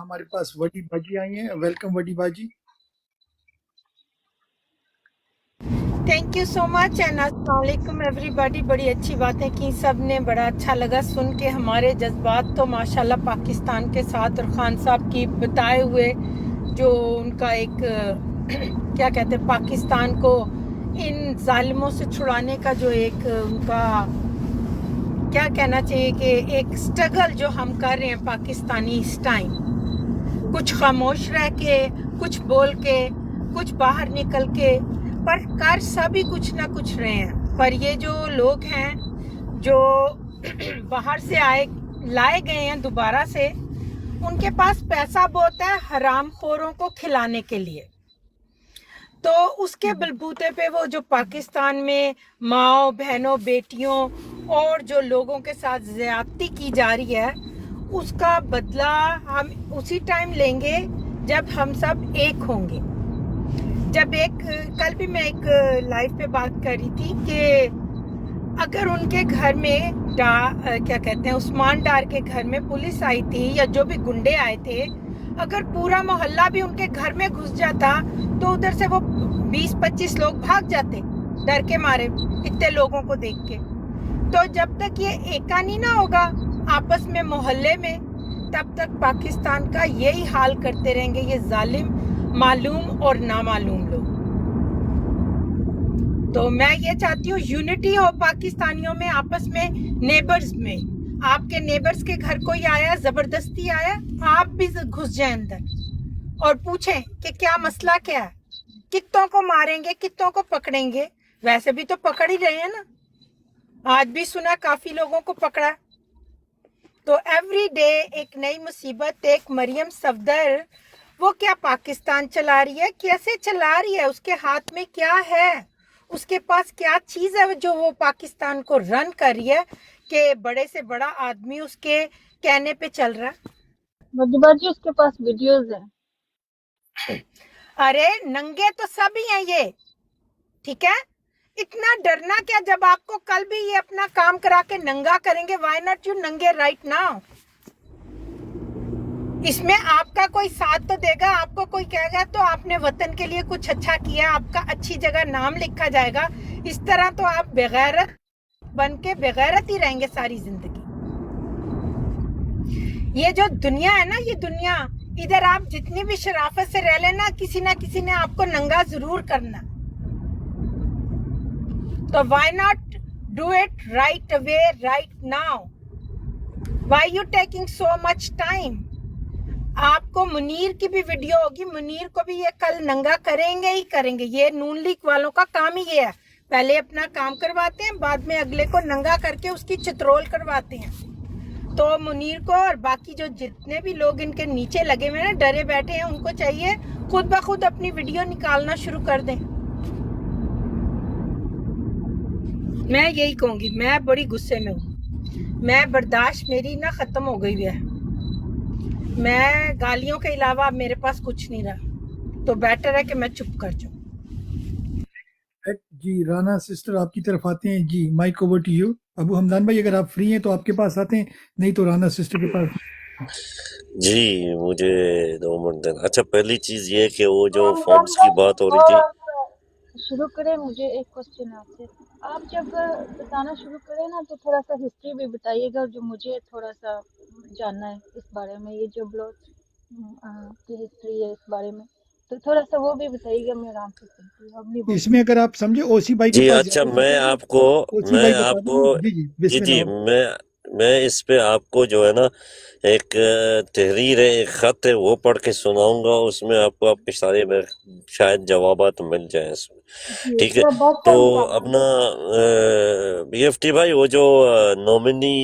ہمارے پاس وڈی باجی آئی ہیں. ویلکم وڈی باجی. Thank you so much and السلام علیکم ایوری باڈی. بڑی اچھی باتیں کی سب نے, بڑا اچھا لگا سن کے. ہمارے جذبات تو ماشاءاللہ پاکستان کے ساتھ, اور خان صاحب کی بتائے ہوئے جو ان کا ایک کیا کہتے ہیں, پاکستان کو ان ظالموں سے چھڑانے کا جو ایک ان کا کیا کہنا چاہیے کہ ایک سٹرگل جو ہم کر رہے ہیں پاکستانی اس ٹائم, کچھ خاموش رہ کے, کچھ بول کے, کچھ باہر نکل کے, پر کر سبھی کچھ نہ کچھ رہے ہیں. پر یہ جو لوگ ہیں جو باہر سے لائے گئے ہیں دوبارہ سے, ان کے پاس پیسہ بہت ہے حرام خوروں کو کھلانے کے لیے. تو اس کے بلبوتے پہ وہ جو پاکستان میں ماؤں بہنوں بیٹیوں اور جو لوگوں کے ساتھ زیادتی کی جا رہی ہے, اس کا بدلہ ہم اسی ٹائم لیں گے جب ہم سب ایک ہوں گے. جب کل بھی میں ایک لائیو پہ بات کر رہی تھی کہ اگر ان کے گھر میں کیا کہتے ہیں عثمان ڈار کے گھر میں پولیس آئی تھی یا جو بھی گنڈے آئے تھے, اگر پورا محلہ بھی ان کے گھر میں گھس جاتا تو ادھر سے وہ 20-25 لوگ بھاگ جاتے ڈر کے مارے اتنے لوگوں کو دیکھ کے. تو جب تک یہ ایکا نہیں نہ ہوگا آپس میں محلے میں, تب تک پاکستان کا یہی حال کرتے رہیں گے یہ ظالم معلوم اور نامعلوم لوگ. تو میں یہ چاہتی ہوں یونٹی ہو پاکستانیوں میں, آپس میں, نیبرز میں. آپ کے نیبرز کے گھر کوئی آیا, زبردستی آیا, آپ بھی گھس جائیں اندر اور پوچھیں کہ کیا مسئلہ کیا ہے, کتوں کو ماریں گے, کتوں کو پکڑیں گے. ویسے بھی تو پکڑ ہی رہے ہیں نا, آج بھی سنا کافی لوگوں کو پکڑا. تو ایوری ڈے ایک نئی مصیبت. ایک مریم صفدر, وہ کیا پاکستان چلا رہی ہے, کیسے چلا رہی ہے, اس کے ہاتھ میں کیا ہے, اس کے پاس کیا چیز ہے جو وہ پاکستان کو رن کر رہی ہے کہ بڑے سے بڑا آدمی اس کے کہنے پہ چل رہا ہے. وڈی باجی اس کے پاس ویڈیوز ہیں. ارے ننگے تو سب ہی ہیں یہ, ٹھیک ہے. اتنا ڈرنا کیا, جب آپ کو کل بھی یہ اپنا کام کرا کے ننگا کریں گے, وائی ناٹ یو ننگے رائٹ ناؤ. اس میں آپ کا کوئی ساتھ تو دے گا, آپ کو کوئی کہے گا تو آپ نے وطن کے لیے کچھ اچھا کیا, آپ کا اچھی جگہ نام لکھا جائے گا. اس طرح تو آپ بغیرت بن کے بغیرت ہی رہیں گے ساری زندگی. یہ جو دنیا ہے نا, یہ دنیا, ادھر آپ جتنی بھی شرافت سے رہ لینا, کسی نہ کسی نے آپ کو ننگا ضرور کرنا. تو why not do it right away right now, why you taking so much time. آپ کو منیر کی بھی ویڈیو ہوگی, منیر کو بھی یہ کل ننگا کریں گے ہی کریں گے. یہ نون لیگ والوں کا کام ہی یہ ہے, پہلے اپنا کام کرواتے ہیں, بعد میں اگلے کو ننگا کر کے اس کی چترول کرواتے ہیں. تو منیر کو اور باقی جو جتنے بھی لوگ ان کے نیچے لگے ہوئے ہیں ڈرے بیٹھے ہیں, ان کو چاہیے خود بخود اپنی ویڈیو نکالنا شروع کر دیں. میں یہی کہوں گی, میں بڑی غصے میں ہوں, میں برداشت میری نہ ختم ہو گئی ہے. میں گالیوں کے علاوہ اب میرے پاس کچھ نہیں رہا, تو بیٹر ہے کہ میں چپ کر جاؤں. جی رانا سسٹر آپ کی طرف آتے ہیں. جی مائک اوور ٹو یو. ابو حمدان بھائی اگر آپ فری ہیں تو آپ کے پاس آتے ہیں, نہیں تو رانا سسٹر کے پاس. جی مجھے 2 منٹ دینا. اچھا پہلی چیز یہ کہ وہ جو فارمز کی بات ہو رہی تھی, شروع کریں, مجھے ایک کوسچن آپ سے. آپ جب بتانا شروع کریں نا تو تھوڑا سا ہسٹری بھی بتائیے گا, جو مجھے تھوڑا سا جاننا ہے اس بارے میں. یہ جو بلاگ کی ہسٹری ہے اس بارے میں تو تھوڑا سا وہ بھی بتائیے گا, میں آرام سے سنتی ہوں. اس میں اگر آپ سمجھے اوسی بھائی کے جی پاس اچھا جائیں, اوسی بھائی بتا دیں. جی بسم اللہ. میں اس پہ آپ کو جو ہے نا ایک تحریر ہے, ایک خط ہے, وہ پڑھ کے سناؤں گا. اس میں آپ کو آپ کے سارے میں شاید جوابات مل جائیں اس میں, ٹھیک ہے. تو اپنا BFT بھائی, وہ جو نومنی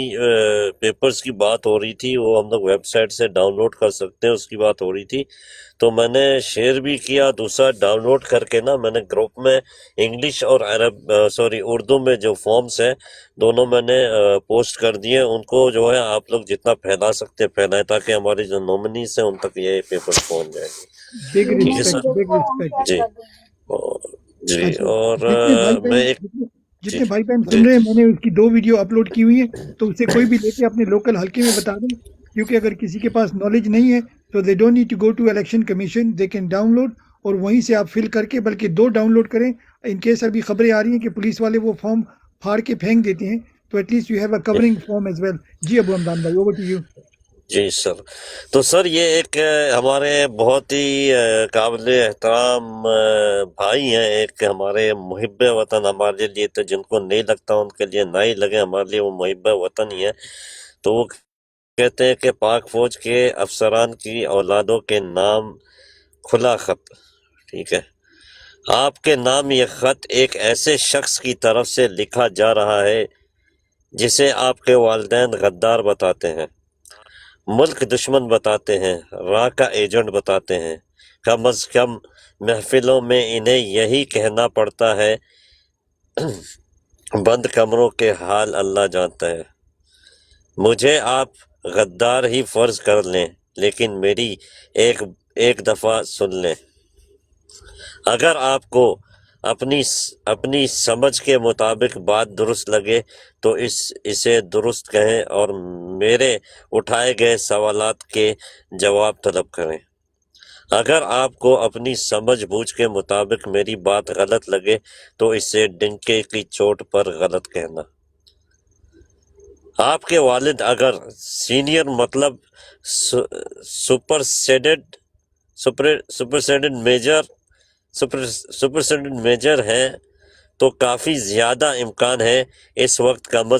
پیپرز کی بات ہو رہی تھی, وہ ہم لوگ ویب سائٹ سے ڈاؤن لوڈ کر سکتے ہیں, اس کی بات ہو رہی تھی. تو میں نے شیئر بھی کیا, دوسرا ڈاؤن لوڈ کر کے نا میں نے گروپ میں انگلش اور اردو میں جو فارمز ہیں دونوں میں نے پوسٹ کر دیے. ان کو جو ہے آپ لوگ جتنا پھیلا سکتے ہیں پھیلائیں, تاکہ ہمارے جو نومنیز ہیں ان تک یہ پیپر پہنچ جائے گی. ٹھیک ہے سر. جی اور میں ایک جتنے بھائی بہن سن رہے ہیں, میں نے اس کی 2 ویڈیو اپلوڈ کی ہوئی ہیں, تو اسے کوئی بھی لے کے اپنے لوکل حلقے میں بتا دیں, کیونکہ اگر کسی کے پاس نالج نہیں ہے So they don't need to go to Election Commission, they can download اور وہیں سے آپ فل کر کے بلکہ 2 ڈاؤن کریں ان کیس ابھی خبریں آ رہی ہیں کہ پولیس والے وہ فارم پھاڑ کے پھینک دیتے ہیں تو at least you have a covering form as well. جی ابو حمدان بھائی اوور ٹو یو. جی سر. تو سر یہ ایک ہمارے بہت ہی قابل احترام بھائی ہیں، ایک ہمارے محب وطن ہمارے لیے، تو جن کو نہیں لگتا ان کے لیے نہ ہی لگے، ہمارے لیے وہ محب وطن ہی ہے. تو وہ کہتے ہیں کہ پاک فوج کے افسران کی اولادوں کے نام کھلا خط. ٹھیک ہے، آپ کے نام یہ خط ایک ایسے شخص کی طرف سے لکھا جا رہا ہے جسے آپ کے والدین غدار بتاتے ہیں، ملک دشمن بتاتے ہیں، راہ کا ایجنٹ بتاتے ہیں. کم از کم محفلوں میں انہیں یہی کہنا پڑتا ہے، بند کمروں کے حال اللہ جانتا ہے. مجھے آپ غدار ہی فرض کر لیں، لیکن میری ایک دفعہ سن لیں. اگر آپ کو اپنی سمجھ کے مطابق بات درست لگے تو اسے درست کہیں اور میرے اٹھائے گئے سوالات کے جواب طلب کریں. اگر آپ کو اپنی سمجھ بوجھ کے مطابق میری بات غلط لگے تو اسے ڈنکے کی چوٹ پر غلط کہنا. آپ کے والد اگر سینئر مطلب سپرسیڈنٹ میجر ہیں تو کافی زیادہ امکان ہے اس وقت کم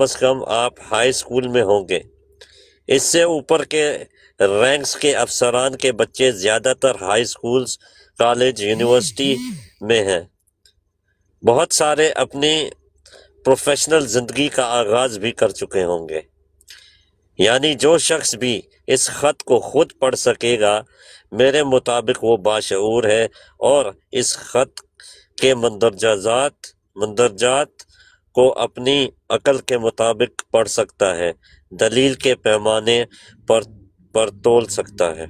از کم آپ ہائی اسکول میں ہوں گے. اس سے اوپر کے رینکس کے افسران کے بچے زیادہ تر ہائی اسکولز، کالج، یونیورسٹی میں ہیں. بہت سارے اپنی پروفیشنل زندگی کا آغاز بھی کر چکے ہوں گے. یعنی جو شخص بھی اس خط کو خود پڑھ سکے گا میرے مطابق وہ باشعور ہے اور اس خط کے مندرجات کو اپنی عقل کے مطابق پڑھ سکتا ہے، دلیل کے پیمانے پر تول سکتا ہے.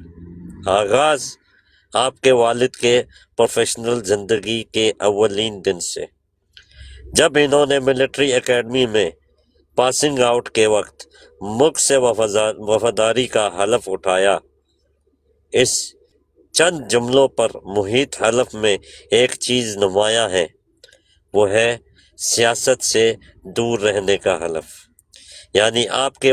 آغاز آپ کے والد کے پروفیشنل زندگی کے اولین دن سے، جب انہوں نے ملٹری اکیڈمی میں پاسنگ آؤٹ کے وقت ملک سے وفاداری کا حلف اٹھایا. اس چند جملوں پر محیط حلف میں ایک چیز نمایاں ہے، وہ ہے سیاست سے دور رہنے کا حلف. یعنی آپ کے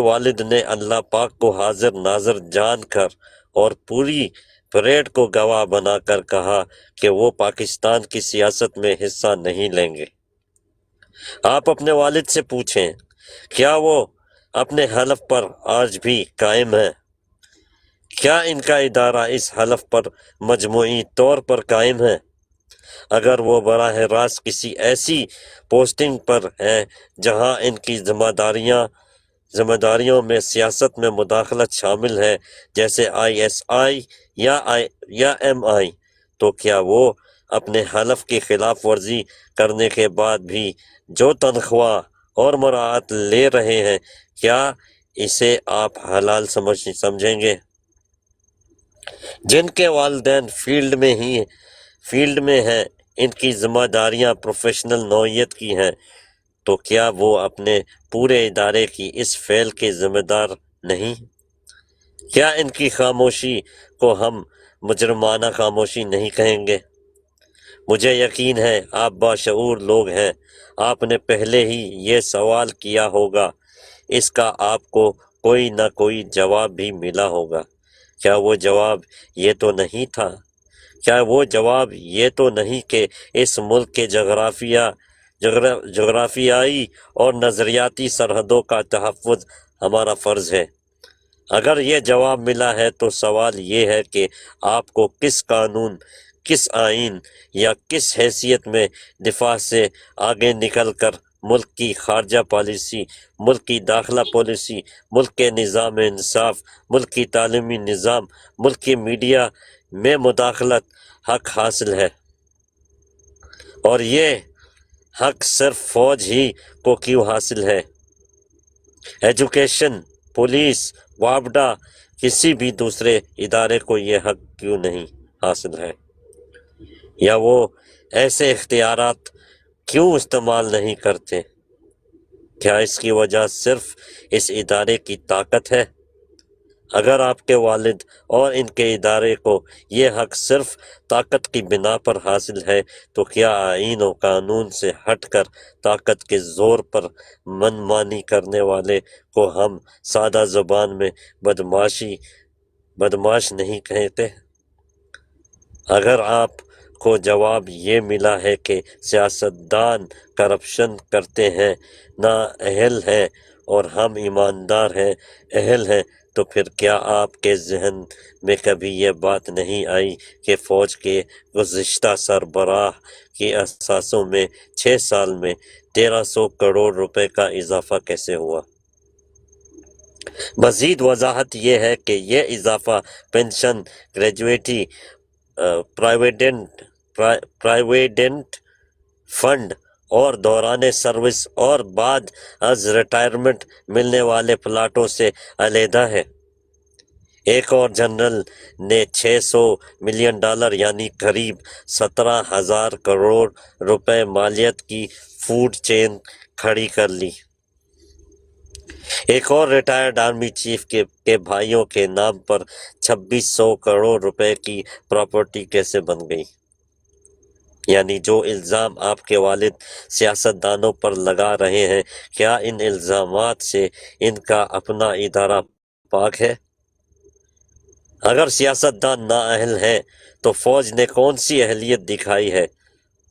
والد نے اللہ پاک کو حاضر ناظر جان کر اور پوری پریڈ کو گواہ بنا کر کہا کہ وہ پاکستان کی سیاست میں حصہ نہیں لیں گے. آپ اپنے والد سے پوچھیں کیا وہ اپنے حلف پر آج بھی قائم ہیں؟ کیا ان کا ادارہ اس حلف پر مجموعی طور پر قائم ہے؟ اگر وہ براہ راست کسی ایسی پوسٹنگ پر ہیں جہاں ان کی ذمہ داریوں میں سیاست میں مداخلت شامل ہے، جیسے ISI یا MI، تو کیا وہ اپنے حلف کی خلاف ورزی کرنے کے بعد بھی جو تنخواہ اور مراعات لے رہے ہیں کیا اسے آپ حلال سمجھیں گے؟ جن کے والدین فیلڈ میں ہیں، ان کی ذمہ داریاں پروفیشنل نوعیت کی ہیں، تو کیا وہ اپنے پورے ادارے کی اس فعل کے ذمہ دار نہیں؟ کیا ان کی خاموشی کو ہم مجرمانہ خاموشی نہیں کہیں گے؟ مجھے یقین ہے آپ باشعور لوگ ہیں، آپ نے پہلے ہی یہ سوال کیا ہوگا، اس کا آپ کو کوئی نہ کوئی جواب بھی ملا ہوگا. کیا وہ جواب یہ تو نہیں کہ اس ملک کے جغرافیائی اور نظریاتی سرحدوں کا تحفظ ہمارا فرض ہے؟ اگر یہ جواب ملا ہے تو سوال یہ ہے کہ آپ کو کس قانون، کس آئین یا کس حیثیت میں دفاع سے آگے نکل کر ملک کی خارجہ پالیسی، ملک کی داخلہ پالیسی، ملک کے نظام انصاف، ملک کی تعلیمی نظام، ملک کی میڈیا میں مداخلت حق حاصل ہے؟ اور یہ حق صرف فوج ہی کو کیوں حاصل ہے؟ ایجوکیشن، پولیس، وابڈا، کسی بھی دوسرے ادارے کو یہ حق کیوں نہیں حاصل ہے؟ یا وہ ایسے اختیارات کیوں استعمال نہیں کرتے؟ کیا اس کی وجہ صرف اس ادارے کی طاقت ہے؟ اگر آپ کے والد اور ان کے ادارے کو یہ حق صرف طاقت کی بنا پر حاصل ہے تو کیا آئین و قانون سے ہٹ کر طاقت کے زور پر من مانی کرنے والے کو ہم سادہ زبان میں بدماش نہیں کہتے؟ اگر آپ کو جواب یہ ملا ہے کہ سیاستدان کرپشن کرتے ہیں، نااہل ہیں اور ہم ایماندار ہیں، اہل ہیں، تو پھر کیا آپ کے ذہن میں کبھی یہ بات نہیں آئی کہ فوج کے گزشتہ سربراہ کی اثاثوں میں 6 سال میں 1300 کروڑ روپے کا اضافہ کیسے ہوا؟ مزید وضاحت یہ ہے کہ یہ اضافہ پنشن، گریجویٹی، پرائیویڈنٹ فنڈ اور دوران سروس اور بعد از ریٹائرمنٹ ملنے والے پلاٹوں سے علیحدہ ہے۔ ایک اور جنرل نے $600 ملین یعنی قریب 17,000 کروڑ روپے مالیت کی فوڈ چین کھڑی کر لی۔ ایک اور ریٹائرڈ آرمی چیف کے بھائیوں کے نام پر 2,600 کروڑ روپے کی پراپرٹی کیسے بن گئی؟ یعنی جو الزام آپ کے والد سیاستدانوں پر لگا رہے ہیں، کیا ان الزامات سے ان کا اپنا ادارہ پاک ہے؟ اگر سیاستدان نااہل ہیں تو فوج نے کون سی اہلیت دکھائی ہے؟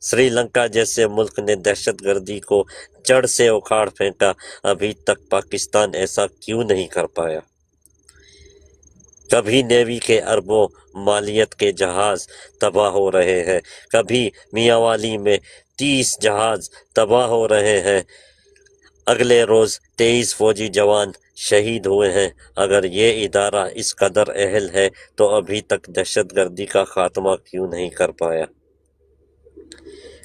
سری لنکا جیسے ملک نے دہشت گردی کو جڑ سے اکھاڑ پھینکا، ابھی تک پاکستان ایسا کیوں نہیں کر پایا؟ کبھی نیوی کے اربوں مالیت کے جہاز تباہ ہو رہے ہیں، کبھی میاں والی میں 30 جہاز تباہ ہو رہے ہیں، اگلے روز 23 فوجی جوان شہید ہوئے ہیں۔ اگر یہ ادارہ اس قدر اہل ہے تو ابھی تک دہشت گردی کا خاتمہ کیوں نہیں کر پایا؟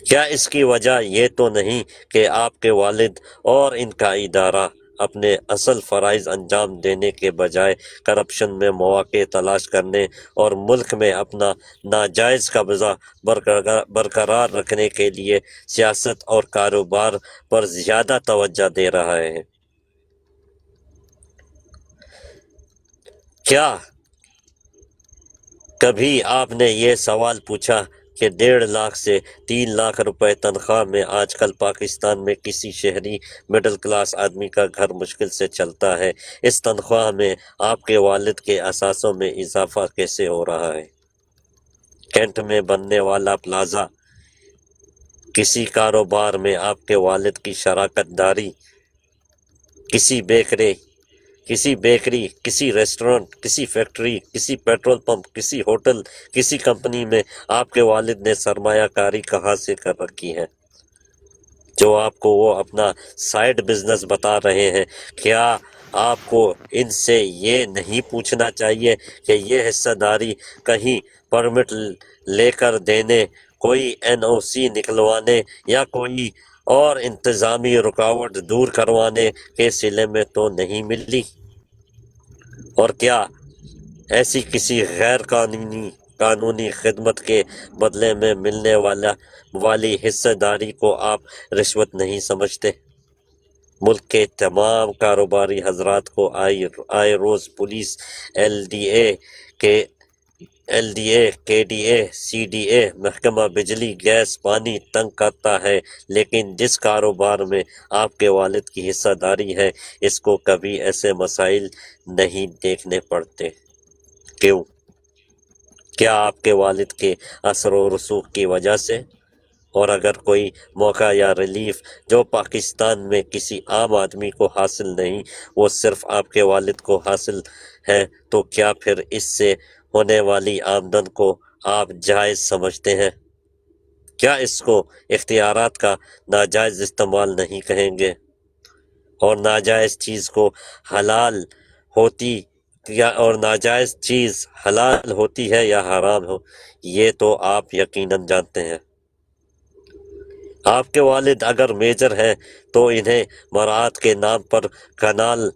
کیا اس کی وجہ یہ تو نہیں کہ آپ کے والد اور ان کا ادارہ اپنے اصل فرائض انجام دینے کے بجائے کرپشن میں مواقع تلاش کرنے اور ملک میں اپنا ناجائز قبضہ برقرار رکھنے کے لیے سیاست اور کاروبار پر زیادہ توجہ دے رہا ہے؟ کیا کبھی آپ نے یہ سوال پوچھا کہ 1.5 لاکھ سے 3 لاکھ روپے تنخواہ میں آج کل پاکستان میں کسی شہری مڈل کلاس آدمی کا گھر مشکل سے چلتا ہے؟ اس تنخواہ میں آپ کے والد کے اثاثوں میں اضافہ کیسے ہو رہا ہے؟ کینٹ میں بننے والا پلازا، کسی کاروبار میں آپ کے والد کی شراکت داری، کسی بیکری، کسی ریسٹورنٹ، کسی فیکٹری، کسی پیٹرول پمپ، کسی ہوٹل، کسی کمپنی میں آپ کے والد نے سرمایہ کاری کہاں سے کر رکھی ہے جو آپ کو وہ اپنا سائیڈ بزنس بتا رہے ہیں؟ کیا آپ کو ان سے یہ نہیں پوچھنا چاہیے کہ یہ حصہ داری کہیں پرمٹ لے کر دینے، کوئی NOC نکلوانے یا کوئی اور انتظامی رکاوٹ دور کروانے کے صلے میں تو نہیں ملی؟ اور کیا ایسی کسی غیر قانونی خدمت کے بدلے میں ملنے والی حصہ داری کو آپ رشوت نہیں سمجھتے؟ ملک کے تمام کاروباری حضرات کو آئے روز پولیس، LDA، KDA، CDA، محکمہ بجلی، گیس، پانی تنگ کرتا ہے، لیکن جس کاروبار میں آپ کے والد کی حصہ داری ہے اس کو کبھی ایسے مسائل نہیں دیکھنے پڑتے۔ کیوں؟ کیا آپ کے والد کے اثر و رسوخ کی وجہ سے؟ اور اگر کوئی موقع یا ریلیف جو پاکستان میں کسی عام آدمی کو حاصل نہیں، وہ صرف آپ کے والد کو حاصل ہے، تو کیا پھر اس سے ہونے والی آمدن کو آپ جائز سمجھتے ہیں؟ کیا اس کو اختیارات کا ناجائز استعمال نہیں کہیں گے؟ اور ناجائز چیز حلال ہوتی ہے یا حرام ہو، یہ تو آپ یقیناً جانتے ہیں۔ آپ کے والد اگر میجر ہیں تو انہیں مراعات کے نام پر کنال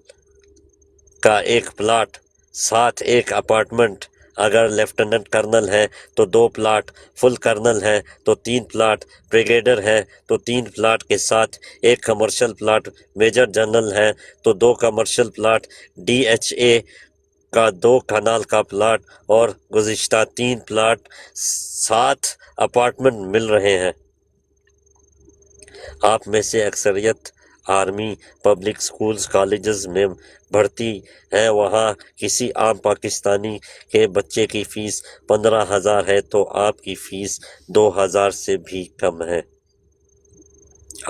کا ایک پلاٹ، ساتھ ایک اپارٹمنٹ اگر لیفٹیننٹ کرنل ہے تو 2 پلاٹ، فل کرنل ہے تو 3 پلاٹ، بریگیڈر ہے تو 3 پلاٹ کے ساتھ 1 کمرشل پلاٹ، میجر جنرل ہے تو 2 commercial plot, D H A کا 2 کنال کا پلاٹ، اور گزشتہ 3 پلاٹ 7 اپارٹمنٹ مل رہے ہیں۔ آپ میں سے اکثریت آرمی، پبلک سکولز، کالجز میں بھرتی ہیں، وہاں کسی عام پاکستانی کے بچے کی فیس 15,000 ہے تو آپ کی فیس 2,000 سے بھی کم ہے۔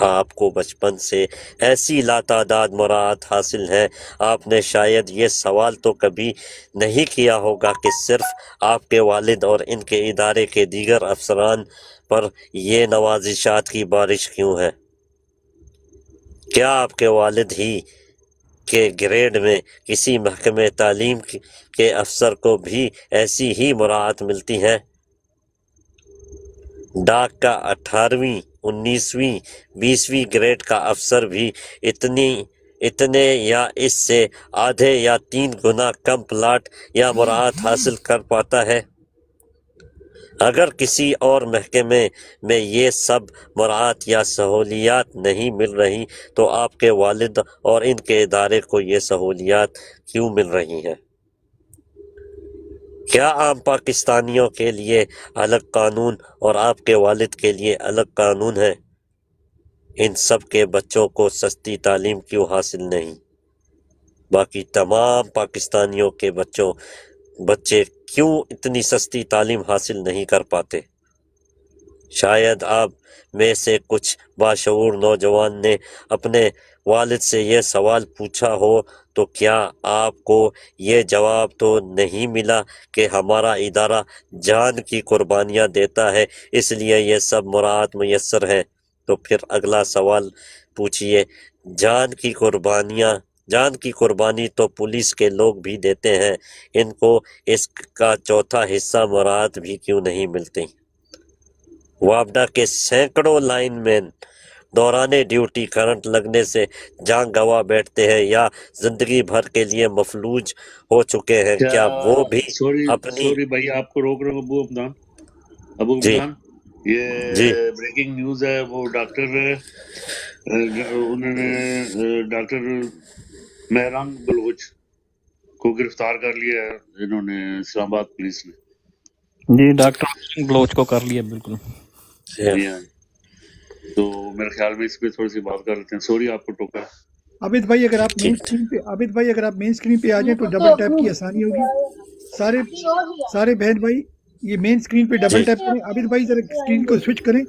آپ کو بچپن سے ایسی لاتعداد مراعات حاصل ہیں، آپ نے شاید یہ سوال تو کبھی نہیں کیا ہوگا کہ صرف آپ کے والد اور ان کے ادارے کے دیگر افسران پر یہ نوازشات کی بارش کیوں ہے؟ کیا آپ کے والد ہی کے گریڈ میں کسی محکمہ تعلیم کے افسر کو بھی ایسی ہی مراعات ملتی ہیں؟ ڈاک کا 18ویں، 19ویں، 20ویں گریڈ کا افسر بھی اتنے یا اس سے آدھے یا 3 گنا کم پلاٹ یا مراعات حاصل کر پاتا ہے۔ اگر کسی اور محکمے میں یہ سب مراعات یا سہولیات نہیں مل رہی تو آپ کے والد اور ان کے ادارے کو یہ سہولیات کیوں مل رہی ہیں؟ کیا عام پاکستانیوں کے لیے الگ قانون اور آپ کے والد کے لیے الگ قانون ہے؟ ان سب کے بچوں کو سستی تعلیم کیوں حاصل نہیں؟ باقی تمام پاکستانیوں کے بچے کیوں اتنی سستی تعلیم حاصل نہیں کر پاتے؟ شاید آپ میں سے کچھ باشعور نوجوان نے اپنے والد سے یہ سوال پوچھا ہو تو کیا آپ کو یہ جواب تو نہیں ملا کہ ہمارا ادارہ جان کی قربانیاں دیتا ہے اس لیے یہ سب مراعات میسر ہیں؟ تو پھر اگلا سوال پوچھئے، جان کی قربانی تو پولیس کے لوگ بھی دیتے ہیں، ان کو اس کا چوتھا حصہ مراعات بھی کیوں نہیں ملتی؟ وابڈا کے سینکڑوں لائن مین دوران ڈیوٹی کرنٹ لگنے سے جان گنوا بیٹھتے ہیں یا زندگی بھر کے لیے مفلوج ہو چکے ہیں، کیا وہ بھی اپنی سوری بھائی، آپ کو روک رہا ہوں ابو جی حمدان، یہ جی بریکنگ نیوز ہے۔ وہ انہوں نے ڈاکٹر مہران بلوچ کو گرفتار کر لیا ہے، انہوں نے اسلام آباد پولیس نے۔ جی ڈاکٹر بلوچ کو کر لیا بالکل۔ جی ہاں، تو میرے خیال میں اس پہ تھوڑی سی بات کر لیتے ہیں۔ سوری آپ کو ٹوکا۔ عابد بھائی اگر آپ مین ٹھیک اسکرین پہ آ جائیں تو ڈبل ٹیپ کی آسانی ہوگی۔ سارے بہن بھائی یہ مین اسکرین پہ ڈبل جی ٹیپ کریں۔ عابد بھائی ذرا اسکرین کو سوئچ کریں،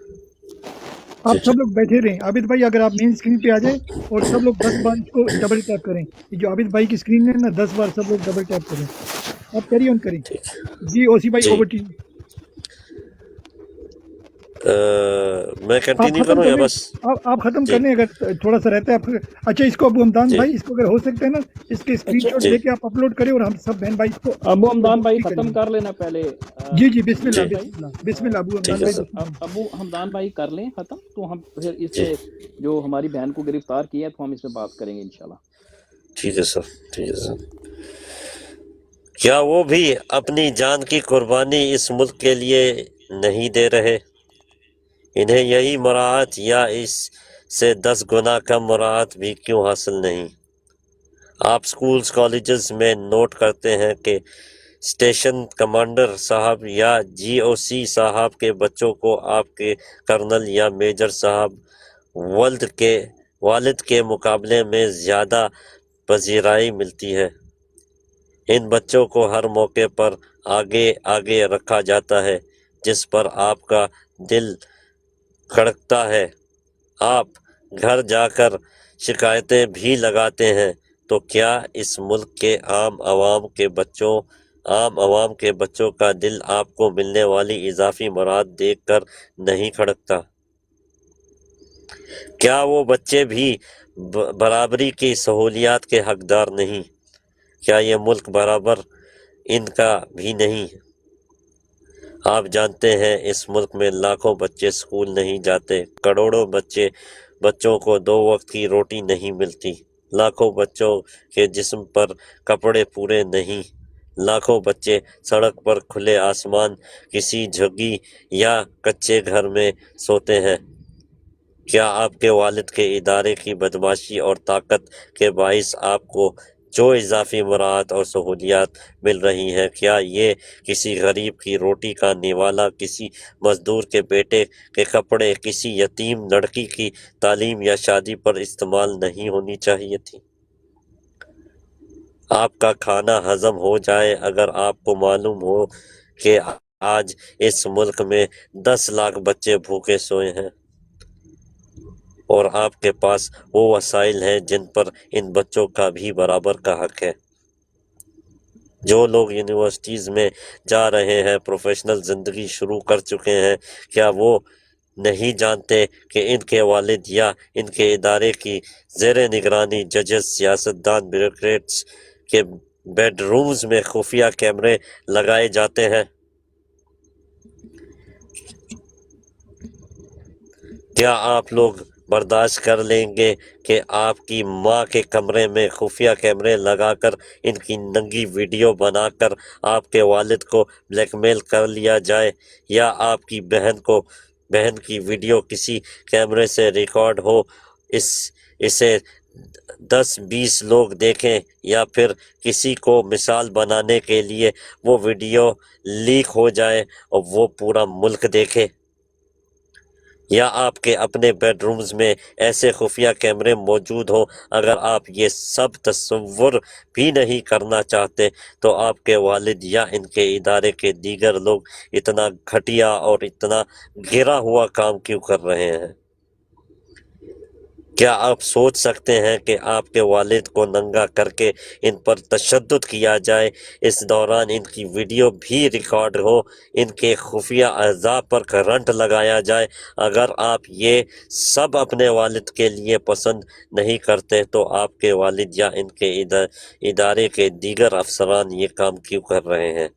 آپ جی سب لوگ بیٹھے رہیں۔ عابد بھائی اگر آپ مین اسکرین پہ آ جائیں اور سب لوگ 10 بار اس کو ڈبل ٹیپ کریں، یہ جو عابد بھائی کی اسکرین ہے نا 10 بار سب لوگ ڈبل ٹیپ کریں۔ آپ کیری آن کریں۔ ٹھیک جی اوسی بھائی جی اوور ٹو یو۔ میں آپ کنٹینیو ختم کروں کر یا لیں، بس؟ آپ ختم جی کر لیں اگر تھوڑا سا رہتا ہے۔ اچھا اس کو ابو حمدان جی بھائی اس کو اگر ہو سکتا ہے نا اس کے اسکرین شاٹ جی لے کے آپ اپلوڈ کریں اور ہم سب بہن بھائی اس کو ابو حمدان بھائی کریں ختم گے۔ کر لینا پہلے۔ جی بسم اللہ جی بھائی بسم اللہ ابو ٹھیک حمدان ہے بھائی سر۔ بسم اللہ۔ ابو حمدان بھائی کر لیں ختم، تو ہم پھر اس جی پہ جو ہماری بہن کو گرفتار کیا ہے تو ہم اس پہ بات کریں گے انشاءاللہ۔ ٹھیک ہے سر، ٹھیک ہے سر۔ کیا وہ بھی اپنی جان کی قربانی اس ملک کے لیے نہیں دے رہے؟ انہیں یہی مراعات یا اس سے 10 گنا کم مراعات بھی کیوں حاصل نہیں؟ آپ سکولز کالجز میں نوٹ کرتے ہیں کہ اسٹیشن کمانڈر صاحب یا جی او سی صاحب کے بچوں کو آپ کے کرنل یا میجر صاحب والد کے مقابلے میں زیادہ پذیرائی ملتی ہے۔ ان بچوں کو ہر موقع پر آگے رکھا جاتا ہے جس پر آپ کا دل کھڑکتا ہے۔ آپ گھر جا کر شکایتیں بھی لگاتے ہیں، تو کیا اس ملک کے عام عوام کے بچوں کا دل آپ کو ملنے والی اضافی مراعات دیکھ کر نہیں کھڑکتا؟ کیا وہ بچے بھی برابری کی سہولیات کے حقدار نہیں؟ کیا یہ ملک برابر ان کا بھی نہیں؟ آپ جانتے ہیں اس ملک میں لاکھوں بچے سکول نہیں جاتے، کروڑوں بچوں کو 2 وقت کی روٹی نہیں ملتی، لاکھوں بچوں کے جسم پر کپڑے پورے نہیں، لاکھوں بچے سڑک پر کھلے آسمان کسی جھگی یا کچے گھر میں سوتے ہیں۔ کیا آپ کے والد کے ادارے کی بدماشی اور طاقت کے باعث آپ کو جو اضافی مراعات اور سہولیات مل رہی ہیں، کیا یہ کسی غریب کی روٹی کا نوالا، کسی مزدور کے بیٹے کے کپڑے، کسی یتیم لڑکی کی تعلیم یا شادی پر استعمال نہیں ہونی چاہیے تھی؟ آپ کا کھانا ہضم ہو جائے اگر آپ کو معلوم ہو کہ آج اس ملک میں 10 لاکھ بچے بھوکے سوئے ہیں، اور آپ کے پاس وہ وسائل ہیں جن پر ان بچوں کا بھی برابر کا حق ہے۔ جو لوگ یونیورسٹیز میں جا رہے ہیں، پروفیشنل زندگی شروع کر چکے ہیں، کیا وہ نہیں جانتے کہ ان کے والد یا ان کے ادارے کی زیر نگرانی ججز، سیاستدان، بیوروکریٹس کے بیڈ رومز میں خفیہ کیمرے لگائے جاتے ہیں؟ کیا آپ لوگ برداشت کر لیں گے کہ آپ کی ماں کے کمرے میں خفیہ کیمرے لگا کر ان کی ننگی ویڈیو بنا کر آپ کے والد کو بلیک میل کر لیا جائے، یا آپ کی بہن کی ویڈیو کسی کیمرے سے ریکارڈ ہو، اسے 10-20 لوگ دیکھیں، یا پھر کسی کو مثال بنانے کے لیے وہ ویڈیو لیک ہو جائے اور وہ پورا ملک دیکھے؟ یا آپ کے اپنے بیڈ رومز میں ایسے خفیہ کیمرے موجود ہوں؟ اگر آپ یہ سب تصور بھی نہیں کرنا چاہتے تو آپ کے والد یا ان کے ادارے کے دیگر لوگ اتنا گھٹیا اور اتنا گرا ہوا کام کیوں کر رہے ہیں؟ کیا آپ سوچ سکتے ہیں کہ آپ کے والد کو ننگا کر کے ان پر تشدد کیا جائے، اس دوران ان کی ویڈیو بھی ریکارڈ ہو، ان کے خفیہ اعضاء پر کرنٹ لگایا جائے؟ اگر آپ یہ سب اپنے والد کے لیے پسند نہیں کرتے تو آپ کے والد یا ان کے ادارے کے دیگر افسران یہ کام کیوں کر رہے ہیں؟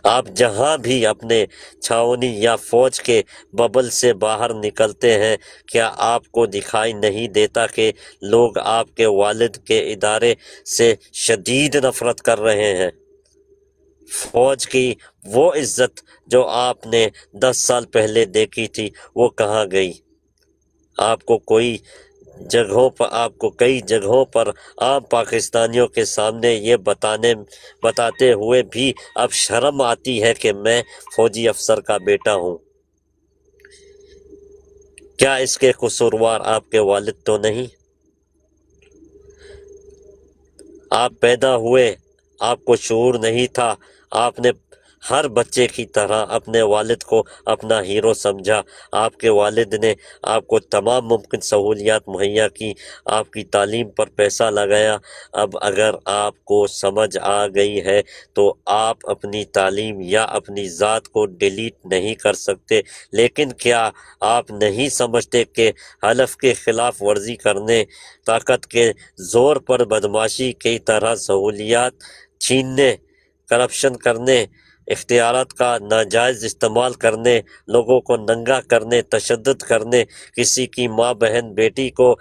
آپ جہاں بھی اپنے چھاؤنی یا فوج کے ببل سے باہر نکلتے ہیں، کیا آپ کو دکھائی نہیں دیتا کہ لوگ آپ کے والد کے ادارے سے شدید نفرت کر رہے ہیں؟ فوج کی وہ عزت جو آپ نے 10 سال پہلے دیکھی تھی وہ کہاں گئی؟ آپ کو کئی جگہوں پر عام پاکستانیوں کے سامنے یہ بتاتے ہوئے بھی اب شرم آتی ہے کہ میں فوجی افسر کا بیٹا ہوں۔ کیا اس کے قصوروار آپ کے والد تو نہیں؟ آپ پیدا ہوئے، آپ کو شعور نہیں تھا، آپ نے ہر بچے کی طرح اپنے والد کو اپنا ہیرو سمجھا، آپ کے والد نے آپ کو تمام ممکن سہولیات مہیا کی، آپ کی تعلیم پر پیسہ لگایا۔ اب اگر آپ کو سمجھ آ گئی ہے تو آپ اپنی تعلیم یا اپنی ذات کو ڈیلیٹ نہیں کر سکتے، لیکن کیا آپ نہیں سمجھتے کہ حلف کے خلاف ورزی کرنے، طاقت کے زور پر بدماشی کی طرح سہولیات چھیننے، کرپشن کرنے، اختیارات کا ناجائز استعمال کرنے، لوگوں کو ننگا کرنے، تشدد کرنے، کسی کی ماں، بہن، بیٹی کو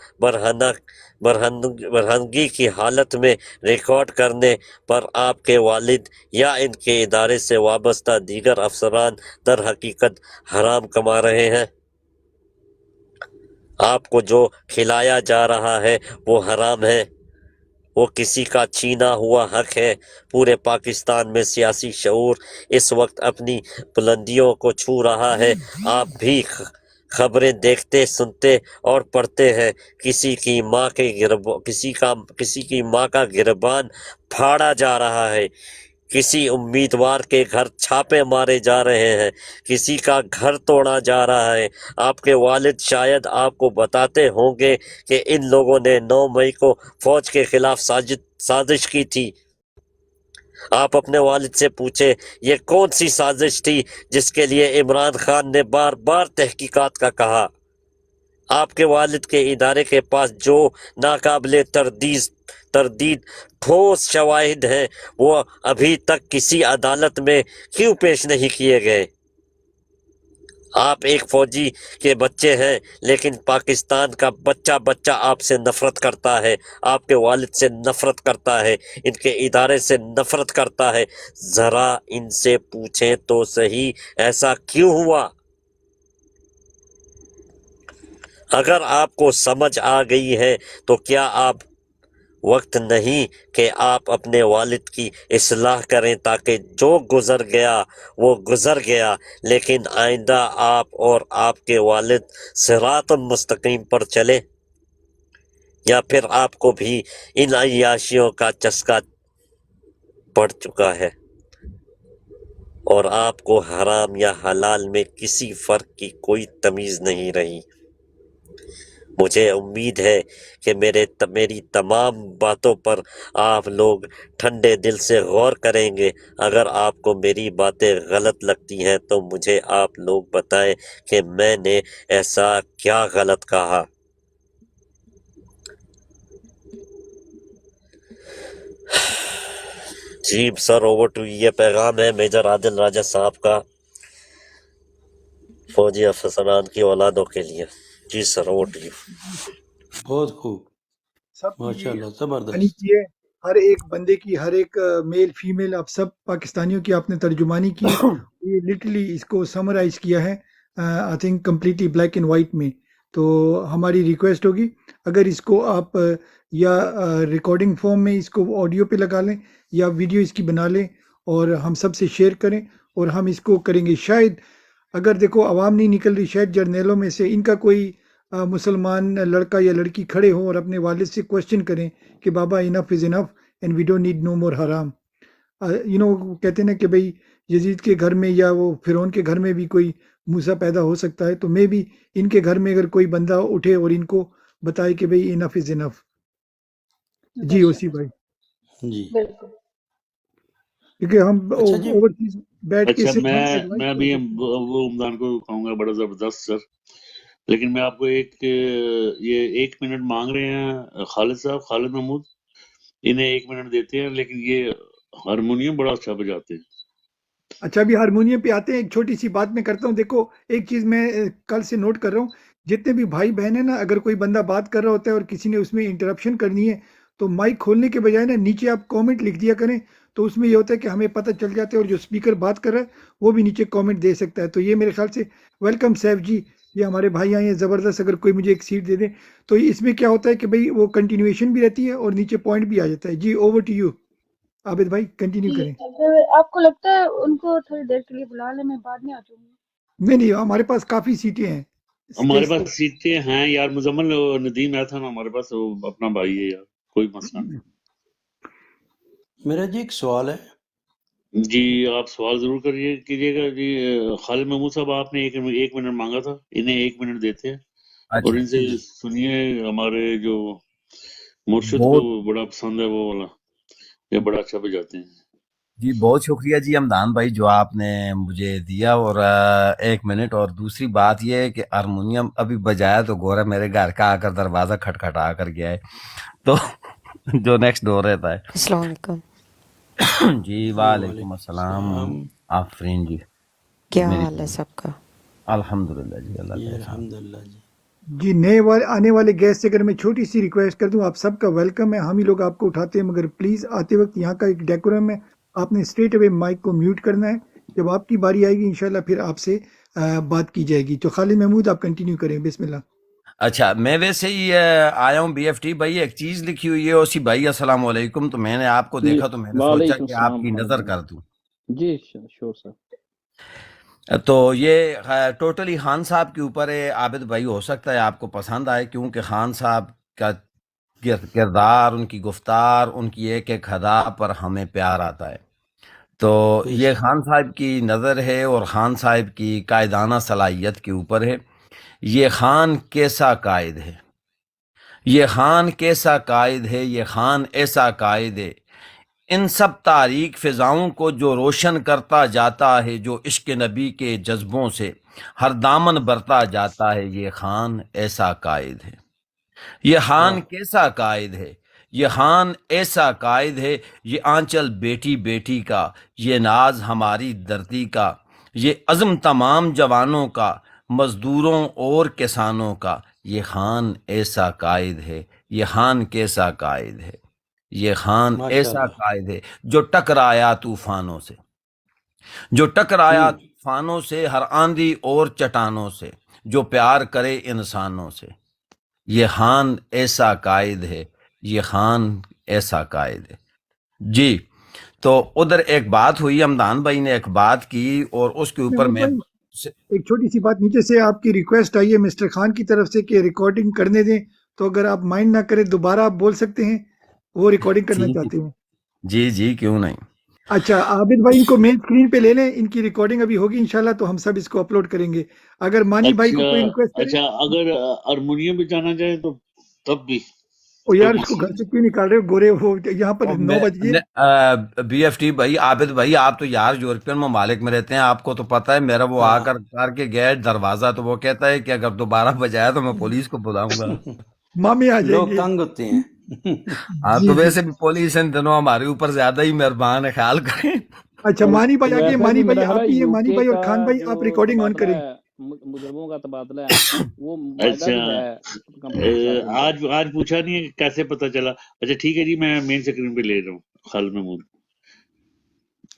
برہنگی کی حالت میں ریکارڈ کرنے پر آپ کے والد یا ان کے ادارے سے وابستہ دیگر افسران در حقیقت حرام کما رہے ہیں؟ آپ کو جو کھلایا جا رہا ہے وہ حرام ہے، وہ کسی کا چھینا ہوا حق ہے۔ پورے پاکستان میں سیاسی شعور اس وقت اپنی بلندیوں کو چھو رہا ہے۔ آپ بھی خبریں دیکھتے، سنتے اور پڑھتے ہیں، کسی کی ماں کا گربان پھاڑا جا رہا ہے، کسی امیدوار کے گھر چھاپے مارے جا رہے ہیں، کسی کا گھر توڑا جا رہا ہے۔ آپ کے والد شاید آپ کو بتاتے ہوں گے کہ ان لوگوں نے 9 مئی کو فوج کے خلاف سازش کی تھی۔ آپ اپنے والد سے پوچھیں یہ کون سی سازش تھی جس کے لیے عمران خان نے بار بار تحقیقات کا کہا؟ آپ کے والد کے ادارے کے پاس جو ناقابل تردید ٹھوس شواہد ہیں وہ ابھی تک کسی عدالت میں کیوں پیش نہیں کیے گئے؟ آپ ایک فوجی کے بچے ہیں، لیکن پاکستان کا بچہ بچہ آپ سے نفرت کرتا ہے، آپ کے والد سے نفرت کرتا ہے، ان کے ادارے سے نفرت کرتا ہے۔ ذرا ان سے پوچھیں تو صحیح ایسا کیوں ہوا؟ اگر آپ کو سمجھ آ گئی ہے تو کیا آپ وقت نہیں کہ آپ اپنے والد کی اصلاح کریں، تاکہ جو گزر گیا وہ گزر گیا، لیکن آئندہ آپ اور آپ کے والد صراط مستقیم پر چلیں؟ یا پھر آپ کو بھی ان عیاشیوں کا چسکا پڑ چکا ہے اور آپ کو حرام یا حلال میں کسی فرق کی کوئی تمیز نہیں رہی؟ مجھے امید ہے کہ میری تمام باتوں پر آپ لوگ ٹھنڈے دل سے غور کریں گے۔ اگر آپ کو میری باتیں غلط لگتی ہیں تو مجھے آپ لوگ بتائیں کہ میں نے ایسا کیا غلط کہا۔ جی سر، اوور ٹو، یہ پیغام ہے میجر عادل راجہ صاحب کا فوجی افسران کی اولادوں کے لیے۔ جی سر، اوور ٹو یو۔ بہت خوب، سب کی ماشاء اللہ، بنی زبردست۔ کی ہے، ہر ایک بندے کی، ہر ایک میل فیمیل، آپ سب پاکستانیوں کی آپ نے ترجمانی کی ہے۔ یہ لٹرلی اس کو سمرائز کیا ہے I think completely black and white میں۔ تو ہماری ریکویسٹ ہوگی اگر اس کو آپ یا ریکارڈنگ فارم میں اس کو آڈیو پہ لگا لیں یا ویڈیو اس کی بنا لیں اور ہم سب سے شیئر کریں، اور ہم اس کو کریں گے۔ شاید اگر دیکھو عوام نہیں نکل رہی، شاید جرنیلوں میں سے ان کا کوئی مسلمان لڑکا یا لڑکی کھڑے ہوں اور اپنے والد سے کوشچن کریں کہ بابا enough is enough and we don't need no more حرام۔ کہتے ہیں نا کہ بھئی یزید کے گھر میں یا وہ فرعون کے گھر میں بھی کوئی موسیٰ پیدا ہو سکتا ہے، تو میں بھی ان کے گھر میں اگر کوئی بندہ اٹھے اور ان کو بتائے کہ بھئی انف از انف۔ جی اوسی بھائی، جی بالکل کیونکہ ہم اچھا جی، اوورسیز بیٹھ کے اچھا، صرف ہم میں ایڈوائز بھی کر سکتے ہیں۔ وہ عمدان کو کہوں گا بڑا زبردست سر، لیکن میں آپ کو یہ 1 منٹ مانگ رہے ہیں خالد صاحب، خالد محمود، انہیں 1 منٹ دیتے ہیں، لیکن یہ ہارمونیم بڑا اچھا بجاتے ہیں۔ اچھا ابھی ہارمونیم پہ آتے ہیں، ایک چھوٹی سی بات میں کرتا ہوں۔ دیکھو ایک چیز میں کل سے نوٹ کر رہا ہوں، جتنے بھی بھائی بہن ہیں نا، اگر کوئی بندہ بات کر رہا ہوتا ہے اور کسی نے اس میں انٹرپشن کرنی ہے تو مائک کھولنے کے بجائے نا نیچے آپ کامنٹ لکھ دیا کریں، تو اس میں یہ ہوتا ہے کہ ہمیں پتہ چل جاتا ہے اور جو اسپیکر بات کر رہا ہے وہ بھی نیچے کامنٹ دے سکتا ہے۔ تو یہ میرے خیال سے ویلکم سیف جی، یہ ہمارے بھائی آئے ہیں زبردست، اگر کوئی مجھے ایک سیٹ دے دیں تو اس میں کیا ہوتا ہے کہ بھئی وہ کنٹینیویشن بھی رہتی ہے اور نیچے پوائنٹ بھی آ جاتا ہے۔ جی اوور ٹو یو عابد بھائی، کنٹینیو جی، کریں۔ اگر آپ کو لگتا ہے ان کو تھوڑی دیر کے لیے بلا لیں، میں بعد میں آ جاؤں گی۔ نہیں ہمارے پاس کافی سیٹیں ہیں، ہمارے اسپیس پاس سیٹیں ہیں یار، مزمل ندیم ہے تھا نا ہمارے پاس، وہ اپنا بھائی ہے یار، کوئی مسئلہ نہیں۔ میرا جی ایک سوال ہے۔ جی آپ سوال ضرور کیجیے گا جی۔ خالد محمود صاحب، آپ نے 1 منٹ مانگا تھا، انہیں 1 منٹ دیتے ہیں، اور اچھا ان سے سنیے ہمارے جو مرشد کو بہت بڑا پسند ہے وہ والا، یہ بڑا اچھا بجاتے ہیں۔ جی بہت شکریہ جی حمدان بھائی جو آپ نے مجھے دیا، اور 1 منٹ۔ اور دوسری بات یہ ہے کہ ہارمونیم ابھی بجایا تو گورا میرے گھر کا آ کر دروازہ کھٹکھٹا کر گیا ہے، تو جو نیکسٹ ڈور رہتا ہے۔ السلام علیکم۔ جی وعلیکم السلام آفرین جی، کیا میری حال ہے سب کا؟ الحمدللہ جی، اللہ جی کا احسان۔ الحمدللہ جی۔ جی آنے والے گیسٹ سے اگر میں چھوٹی سی ریکویسٹ کر دوں، آپ سب کا ویلکم ہے، ہم ہی لوگ آپ کو اٹھاتے ہیں، مگر پلیز آتے وقت یہاں کا ایک ڈیکورم ہے، آپ نے اسٹریٹ اوے مائک کو میوٹ کرنا ہے، جب آپ کی باری آئے گی انشاءاللہ پھر آپ سے بات کی جائے گی۔ تو خالد محمود آپ کنٹینیو کریں، بسم اللہ۔ اچھا میں ویسے ہی آیا ہوں BFT بھائی، ایک چیز لکھی ہوئی ہے اوسی بھائی السلام علیکم، تو میں نے آپ کو جی دیکھا تو میں نے سوچا وعلیکم کہ آپ السلام کی خالد نظر بھائی۔ کر دوں۔ جی شور سر۔ تو یہ ٹوٹلی خان صاحب کے اوپر ہے عابد بھائی، ہو سکتا ہے آپ کو پسند آئے، کیونکہ خان صاحب کا کردار، ان کی گفتار، ان کی ایک ایک ادا پر ہمیں پیار آتا ہے۔ تو یہ خان صاحب کی نظر ہے اور خان صاحب کی قائدانہ صلاحیت کے اوپر ہے۔ یہ خان کیسا قائد ہے، یہ خان کیسا قائد ہے، یہ خان ایسا قائد ہے، ان سب تاریک فضاؤں کو جو روشن کرتا جاتا ہے، جو عشق نبی کے جذبوں سے ہر دامن برتا جاتا ہے، یہ خان ایسا قائد ہے۔ یہ خان کیسا قائد ہے، یہ خان ایسا قائد ہے، یہ آنچل بیٹی بیٹی کا، یہ ناز ہماری دھرتی کا، یہ عزم تمام جوانوں کا، مزدوروں اور کسانوں کا، یہ خان ایسا قائد ہے، یہ خان کیسا قائد ہے، یہ خان ایسا ماشاءاللہ قائد ہے جو ٹکرایا طوفانوں سے، جو ٹکرایا طوفانوں سے، ہر آندھی اور چٹانوں سے، جو پیار کرے انسانوں سے، یہ خان ایسا قائد ہے، یہ خان ایسا قائد ہے۔ جی، تو ادھر ایک بات ہوئی، ہمدان بھائی نے ایک بات کی اور اس کے اوپر محمود میں بھائی ایک چھوٹی سی بات، نیچے سے آپ کی ریکویسٹ آئی ہے مسٹر خان کی طرف سے کہ ریکارڈنگ کرنے دیں، تو اگر آپ مائنڈ نہ کریں دوبارہ آپ بول سکتے ہیں، وہ ریکارڈنگ کرنا جی چاہتے ہیں۔ جی جی کیوں نہیں۔ اچھا عابد بھائی ان کو مین اسکرین پہ لے لیں، ان کی ریکارڈنگ ابھی ہوگی انشاءاللہ، تو ہم سب اس کو اپلوڈ کریں گے۔ اگر مانی بھائی کو کوئی ریکویسٹ کرے، اچھا اگر ہارمونیم بھی جانا چاہیں تو تب بھی او یار اس کو گھر سے کیوں نکال رہے ہو گورے، وہ یہاں پر 9 بج گئے۔ بی ایف ٹی بھائی، عابد بھائی، آپ تو یار یورپین ممالک میں رہتے ہیں، آپ کو تو پتہ ہے، میرا وہ آ کر کے گیا دروازہ، تو وہ کہتا ہے کہ اگر دوبارہ بجایا تو میں پولیس کو بلاؤں گا۔ مامی آ جائیں لوگ گے۔ تنگ ہوتے ہیں۔ ہاں، جی تو جی ویسے بھی پولیس ان دنوں ہمارے اوپر زیادہ ہی مہربان ہے، خیال کریں۔ اچھا مانی بھائی آگے، ویسے مانی بھی بھائی میرا خیال آپ ہے ہی ہیں، یو مانی کے بھائی اور کا خان بھائی آپ جو ریکارڈنگ آن تبادلہ کریں۔ ہے، مجرموں کا تبادلہ ہے، وہ معاہدہ بھی ہے اچھا کمپنی کے ساتھ ان کا۔ آج پوچھا نہیں ہے کہ کیسے پتا چلا؟ اچھا ٹھیک ہے جی، میں مین اسکرین پہ لے رہا ہوں خالد محمود۔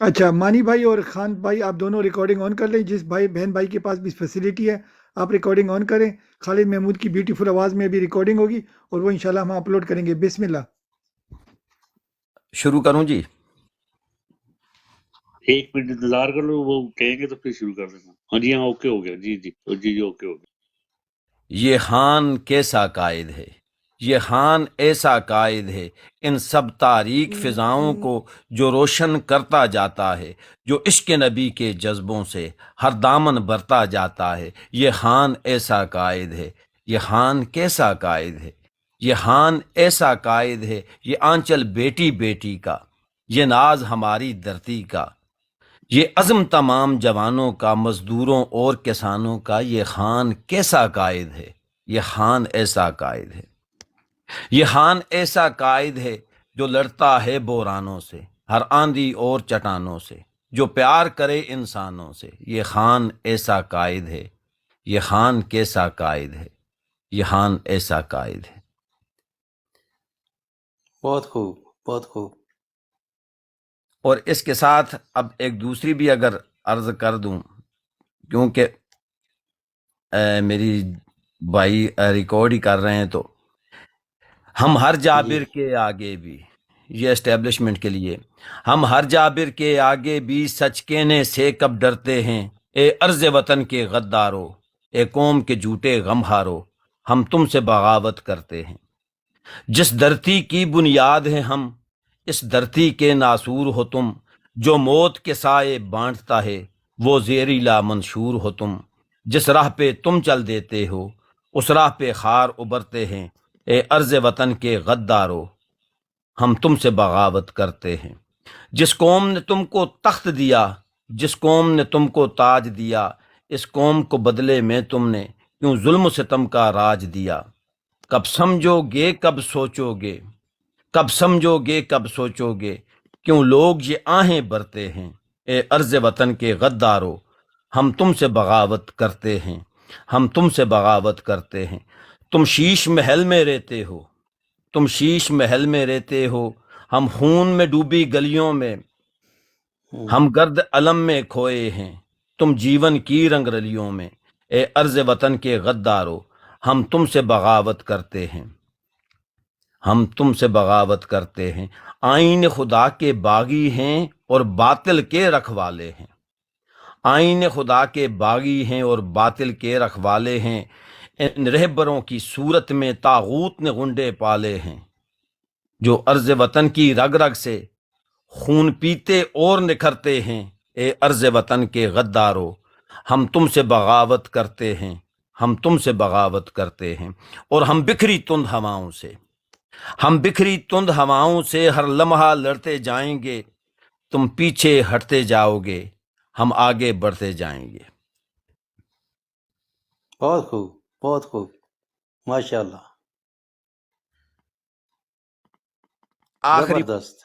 اچھا مانی بھائی اور خان بھائی آپ دونوں ریکارڈنگ آن کر لیں، جس بھائی بہن بھائی کے پاس بھی فیسلٹی ہے آپ ریکارڈنگ آن کریں۔ خالد محمود کی بیوٹیفل آواز میں بھی ریکارڈنگ ہوگی اور وہ انشاءاللہ ہم اپلوڈ کریں گے۔ بسم اللہ۔ شروع کروں جی؟ 1 منٹ انتظار کر لو، وہ کہیں گے تو پھر شروع کر دینا۔ ہاں جی، ہاں اوکے ہو گیا، جی جی جی جی اوکے ہو گیا۔ یہ خان کیسا قائد ہے، یہ خان ایسا قائد ہے، ان سب تاریک فضاؤں کو جو روشن کرتا جاتا ہے، جو عشق نبی کے جذبوں سے ہر دامن برتا جاتا ہے۔ یہ خان ایسا قائد ہے، یہ خان کیسا قائد ہے، یہ خان ایسا قائد ہے، یہ آنچل بیٹی بیٹی کا، یہ ناز ہماری دھرتی کا، یہ عزم تمام جوانوں کا، مزدوروں اور کسانوں کا، یہ خان کیسا قائد ہے، یہ خان ایسا قائد ہے، یہ خان ایسا قائد ہے جو لڑتا ہے بحرانوں سے، ہر آندھی اور چٹانوں سے، جو پیار کرے انسانوں سے۔ یہ خان ایسا قائد ہے، یہ خان کیسا قائد ہے، یہ خان ایسا قائد ہے۔ بہت خوب، بہت خوب۔ اور اس کے ساتھ اب ایک دوسری بھی اگر عرض کر دوں، کیونکہ میری بھائی ریکارڈ ہی کر رہے ہیں، تو ہم ہر جابر کے آگے بھی، یہ اسٹیبلشمنٹ کے لیے، ہم ہر جابر کے آگے بھی سچ کہنے سے کب ڈرتے ہیں، اے ارض وطن کے غدارو، اے قوم کے جھوٹے غم ہارو، ہم تم سے بغاوت کرتے ہیں۔ جس دھرتی کی بنیاد ہے ہم، اس دھرتی کے ناسور ہو تم، جو موت کے سائے بانٹتا ہے وہ زہریلا منشور ہو تم۔ جس راہ پہ تم چل دیتے ہو اس راہ پہ خار ابھرتے ہیں، اے ارض وطن کے غدارو، ہم تم سے بغاوت کرتے ہیں۔ جس قوم نے تم کو تخت دیا، جس قوم نے تم کو تاج دیا، اس قوم کو بدلے میں تم نے کیوں ظلم و ستم کا راج دیا۔ کب سمجھو گے کب سوچو گے، کب سمجھو گے کب سوچو گے، کیوں لوگ یہ آہیں بھرتے ہیں، اے ارض وطن کے غدارو، ہم تم سے بغاوت کرتے ہیں، ہم تم سے بغاوت کرتے ہیں۔ تم شیش محل میں رہتے ہو، تم شیش محل میں رہتے ہو، ہم خون میں ڈوبی گلیوں میں، ہم گرد علم میں کھوئے ہیں، تم جیون کی رنگ رلیوں میں، اے ارض وطن کے غدارو، ہم تم سے بغاوت کرتے ہیں، ہم تم سے بغاوت کرتے ہیں۔ آئین خدا کے باغی ہیں اور باطل کے رکھوالے ہیں، آئین خدا کے باغی ہیں اور باطل کے رکھوالے ہیں، ان رہبروں کی صورت میں طاغوت نے غنڈے پالے ہیں، جو ارض وطن کی رگ رگ سے خون پیتے اور نکھرتے ہیں، اے ارض وطن کے غدارو، ہم تم سے بغاوت کرتے ہیں، ہم تم سے بغاوت کرتے ہیں۔ اور ہم بکھری تند ہواؤں سے، ہم بکھری تند ہواؤں سے ہر لمحہ لڑتے جائیں گے، تم پیچھے ہٹتے جاؤ گے، ہم آگے بڑھتے جائیں گے۔ بہت خوب، بہت خوب، ماشاءاللہ، آخری زبردست۔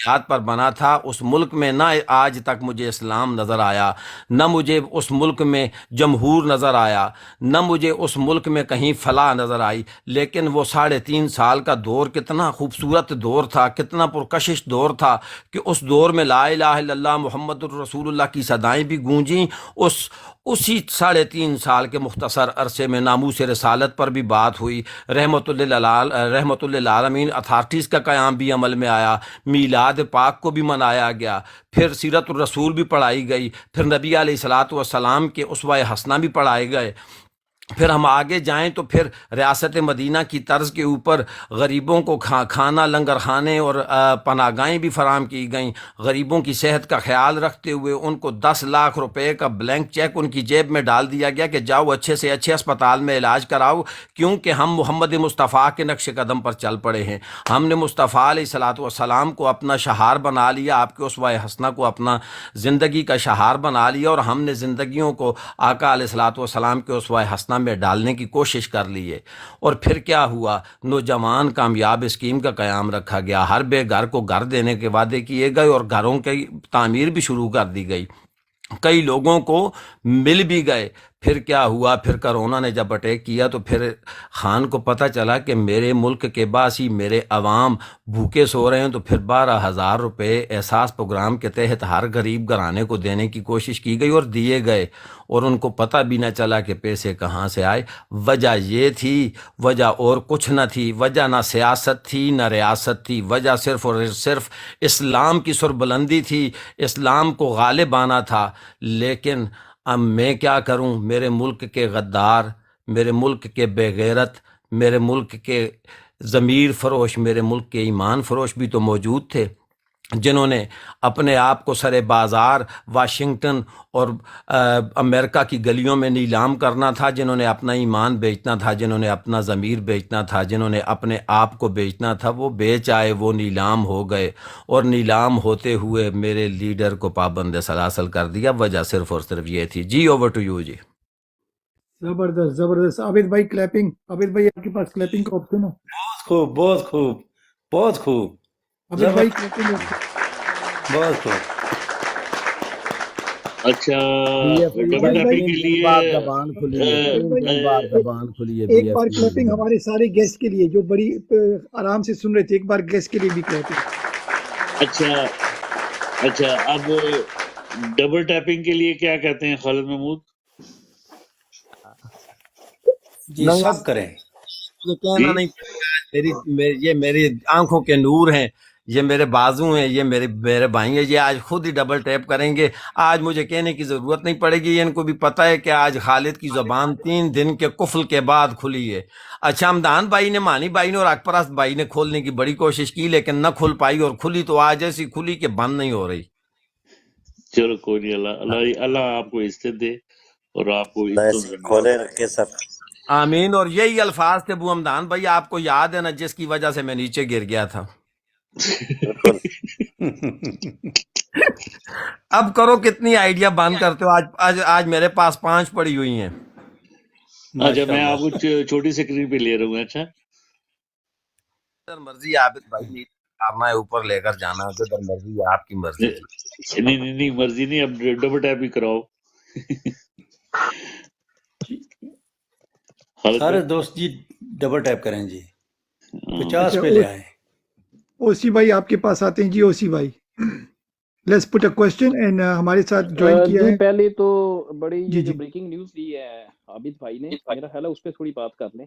بنیاد پر بنا تھا، اس ملک میں نہ آج تک مجھے اسلام نظر آیا، نہ مجھے اس ملک میں جمہور نظر آیا، نہ مجھے اس ملک میں کہیں فلاح نظر آئی، لیکن وہ 3.5 سال کا دور کتنا خوبصورت دور تھا، کتنا پرکشش دور تھا کہ اس دور میں لا الہ الا اللہ محمد الرسول اللہ کی صدائیں بھی گونجیں، اسی 3.5 سال کے مختصر عرصے میں ناموس رسالت پر بھی بات ہوئی، رحمت للعالمین اتھارٹیز کا قیام بھی عمل میں آیا، میلاد پاک کو بھی منایا گیا، پھر سیرت الرسول بھی پڑھائی گئی، پھر نبی علیہ الصلاۃ والسلام کے اسوہ حسنہ بھی پڑھائے گئے، پھر ہم آگے جائیں تو پھر ریاست مدینہ کی طرز کے اوپر غریبوں کو کھانا، لنگر خانے اور پناہ گاہیں بھی فراہم کی گئیں، غریبوں کی صحت کا خیال رکھتے ہوئے ان کو 10 لاکھ روپے کا بلینک چیک ان کی جیب میں ڈال دیا گیا کہ جاؤ اچھے سے اچھے اسپتال میں علاج کراؤ، کیونکہ ہم محمد مصطفیٰ کے نقش قدم پر چل پڑے ہیں، ہم نے مصطفیٰ علیہ الصلاۃ والسلام کو اپنا شہار بنا لیا، آپ کے اسوہ حسنہ کو اپنا زندگی کا شہار بنا لیا، اور ہم نے زندگیوں کو آقا علیہ الصلاۃ والسلام کے اسوہ حسنہ میں ڈالنے کی کوشش کر لی ہے۔ اور پھر کیا ہوا، نوجوان کامیاب اسکیم کا قیام رکھا گیا، ہر بے گھر کو گھر دینے کے وعدے کیے گئے اور گھروں کی تعمیر بھی شروع کر دی گئی، کئی لوگوں کو مل بھی گئے۔ پھر کیا ہوا، پھر کرونا نے جب اٹیک کیا تو پھر خان کو پتہ چلا کہ میرے ملک کے باسی، میرے عوام بھوکے سو رہے ہیں، تو پھر 12,000 روپے احساس پروگرام کے تحت ہر غریب گھرانے کو دینے کی کوشش کی گئی اور دیے گئے، اور ان کو پتہ بھی نہ چلا کہ پیسے کہاں سے آئے۔ وجہ یہ تھی، وجہ اور کچھ نہ تھی، وجہ نہ سیاست تھی نہ ریاست تھی، وجہ صرف اور صرف اسلام کی سربلندی تھی، اسلام کو غالب آنا تھا۔ لیکن اب میں کیا کروں، میرے ملک کے غدار، میرے ملک کے بے غیرت، میرے ملک کے ضمیر فروش، میرے ملک کے ایمان فروش بھی تو موجود تھے، جنہوں نے اپنے آپ کو سر بازار واشنگٹن اور امریکہ کی گلیوں میں نیلام کرنا تھا، جنہوں نے اپنا ایمان بیچنا تھا، جنہوں نے اپنا ضمیر بیچنا تھا، جنہوں نے اپنے آپ کو بیچنا تھا، وہ بیچ آئے، وہ نیلام ہو گئے، اور نیلام ہوتے ہوئے میرے لیڈر کو پابند سلاسل کر دیا۔ وجہ صرف اور صرف یہ تھی۔ جی اوور ٹو یو جی۔ زبردست زبردست، عابد بھائی کلیپنگ، عابد بھائی آپ کے پاس کلیپنگ کا آپشن ہے؟ بہت خوب، بہت خوب، بہت خوب، عابد بھائی زبردست، کلیپنگ آپشن۔ بہت خوب۔ اچھا، بی ایف ڈبل عابد بھائی، ٹیپنگ 3 کے دن لیے بعد زبان کھلی ہے، عابد 3 بھائی دن بعد زبان کھلی ہے بی ایک ایف بار ٹی کلیپنگ میں۔ ہمارے سارے گیسٹ کے لیے جو بڑی آرام سے سن رہے تھے، ایک بار گیسٹ کے لیے بھی کلیپنگ۔ اچھا اچھا، اب ڈبل ٹیپنگ کے لیے کیا کہتے ہیں خالد محمود؟ جی نہیں، اب سب کریں۔ یہ کہنا جی نہیں پڑے گا، یہ میری آنکھوں کے نور ہیں، یہ میرے بازو ہیں، یہ میرے بھائی ہیں، یہ آج خود ہی ڈبل ٹیپ کریں گے، آج مجھے کہنے کی ضرورت نہیں پڑے گی، ان کو بھی پتہ ہے کہ آج خالد کی زبان 3 دن کے کفل کے بعد کھلی ہے۔ اچھا، ہمدان بھائی نے، مانی بھائی نے اور اکپرست بھائی نے کھولنے کی بڑی کوشش کی، لیکن نہ کھل پائی، اور کھلی تو آج ایسی کھلی کہ بند نہیں ہو رہی۔ چلو کوئی نہیں، اللہ آپ کو عزت دے اور آپ کو اللہ عزتوں ایسے سے کھولے نوازے۔ رکھے سب۔ آمین۔ اور یہی الفاظ تھے ابو ہمدان بھائی، آپ کو یاد ہے نا، جس کی وجہ سے میں نیچے گر گیا تھا۔ بالکل۔ اب کرو کتنی آئیڈیا بند کرتے ہو، آج میرے پاس 5 پڑی ہوئی ہیں۔ اچھا، میں ماشاءاللہ۔ آپ کو چھوٹی سکرین پہ لے رہا ہوں۔ اچھا جدھر مرضی عابد بھائی نیچے اتارنا ہے، اوپر لے کر جانا ہے، جدھر مرضی ہے، آپ کی مرضی جی۔ نہیں مرضی نہیں، اب ڈبل ٹیپ ہی کراؤ۔ خالد سارے بھائی، دوست جی ڈبل ٹیپ کریں جی، ہاں، 50 اچھا، پہ لے آئیں۔ اوسی بھائی آپ کے پاس آتے ہیں جی۔ اوسی بھائی، let's put a question and ہمارے ساتھ جوائن کیا جی ہے پہلے تو بڑی جی یہ جو جی بریکنگ نیوز دی ہے عابد بھائی نے، میرا خیال ہے اس پہ تھوڑی بات کر لیں۔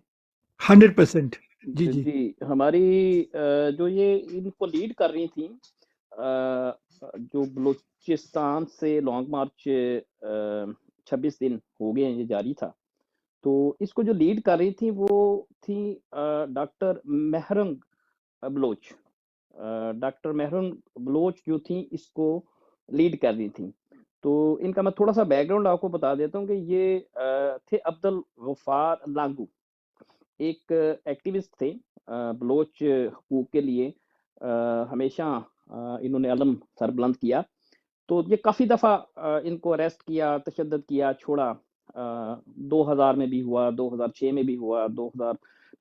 100%۔ جی جی جی ہماری جو یہ ان کو لیڈ کر رہی تھیں، جو بلوچستان سے لانگ مارچ 26 دن ہو گئے ہیں یہ جاری تھا، تو اس کو جو لیڈ کر رہی تھیں وہ تھی ڈاکٹر مہرنگ بلوچ۔ ڈاکٹر مہرنگ بلوچ جو تھیں اس کو لیڈ کر رہی تھیں۔ تو ان کا میں تھوڑا سا بیک گراؤنڈ آپ کو بتا دیتا ہوں کہ یہ تھے عبد الغفار لانگو، ایک ایکٹیوسٹ تھے بلوچ حقوق کے لیے، ہمیشہ انہوں نے علم سر بلند کیا۔ تو یہ کافی دفعہ ان کو اریسٹ کیا، تشدد کیا، چھوڑا، 2000 میں بھی ہوا، 2006 میں بھی ہوا،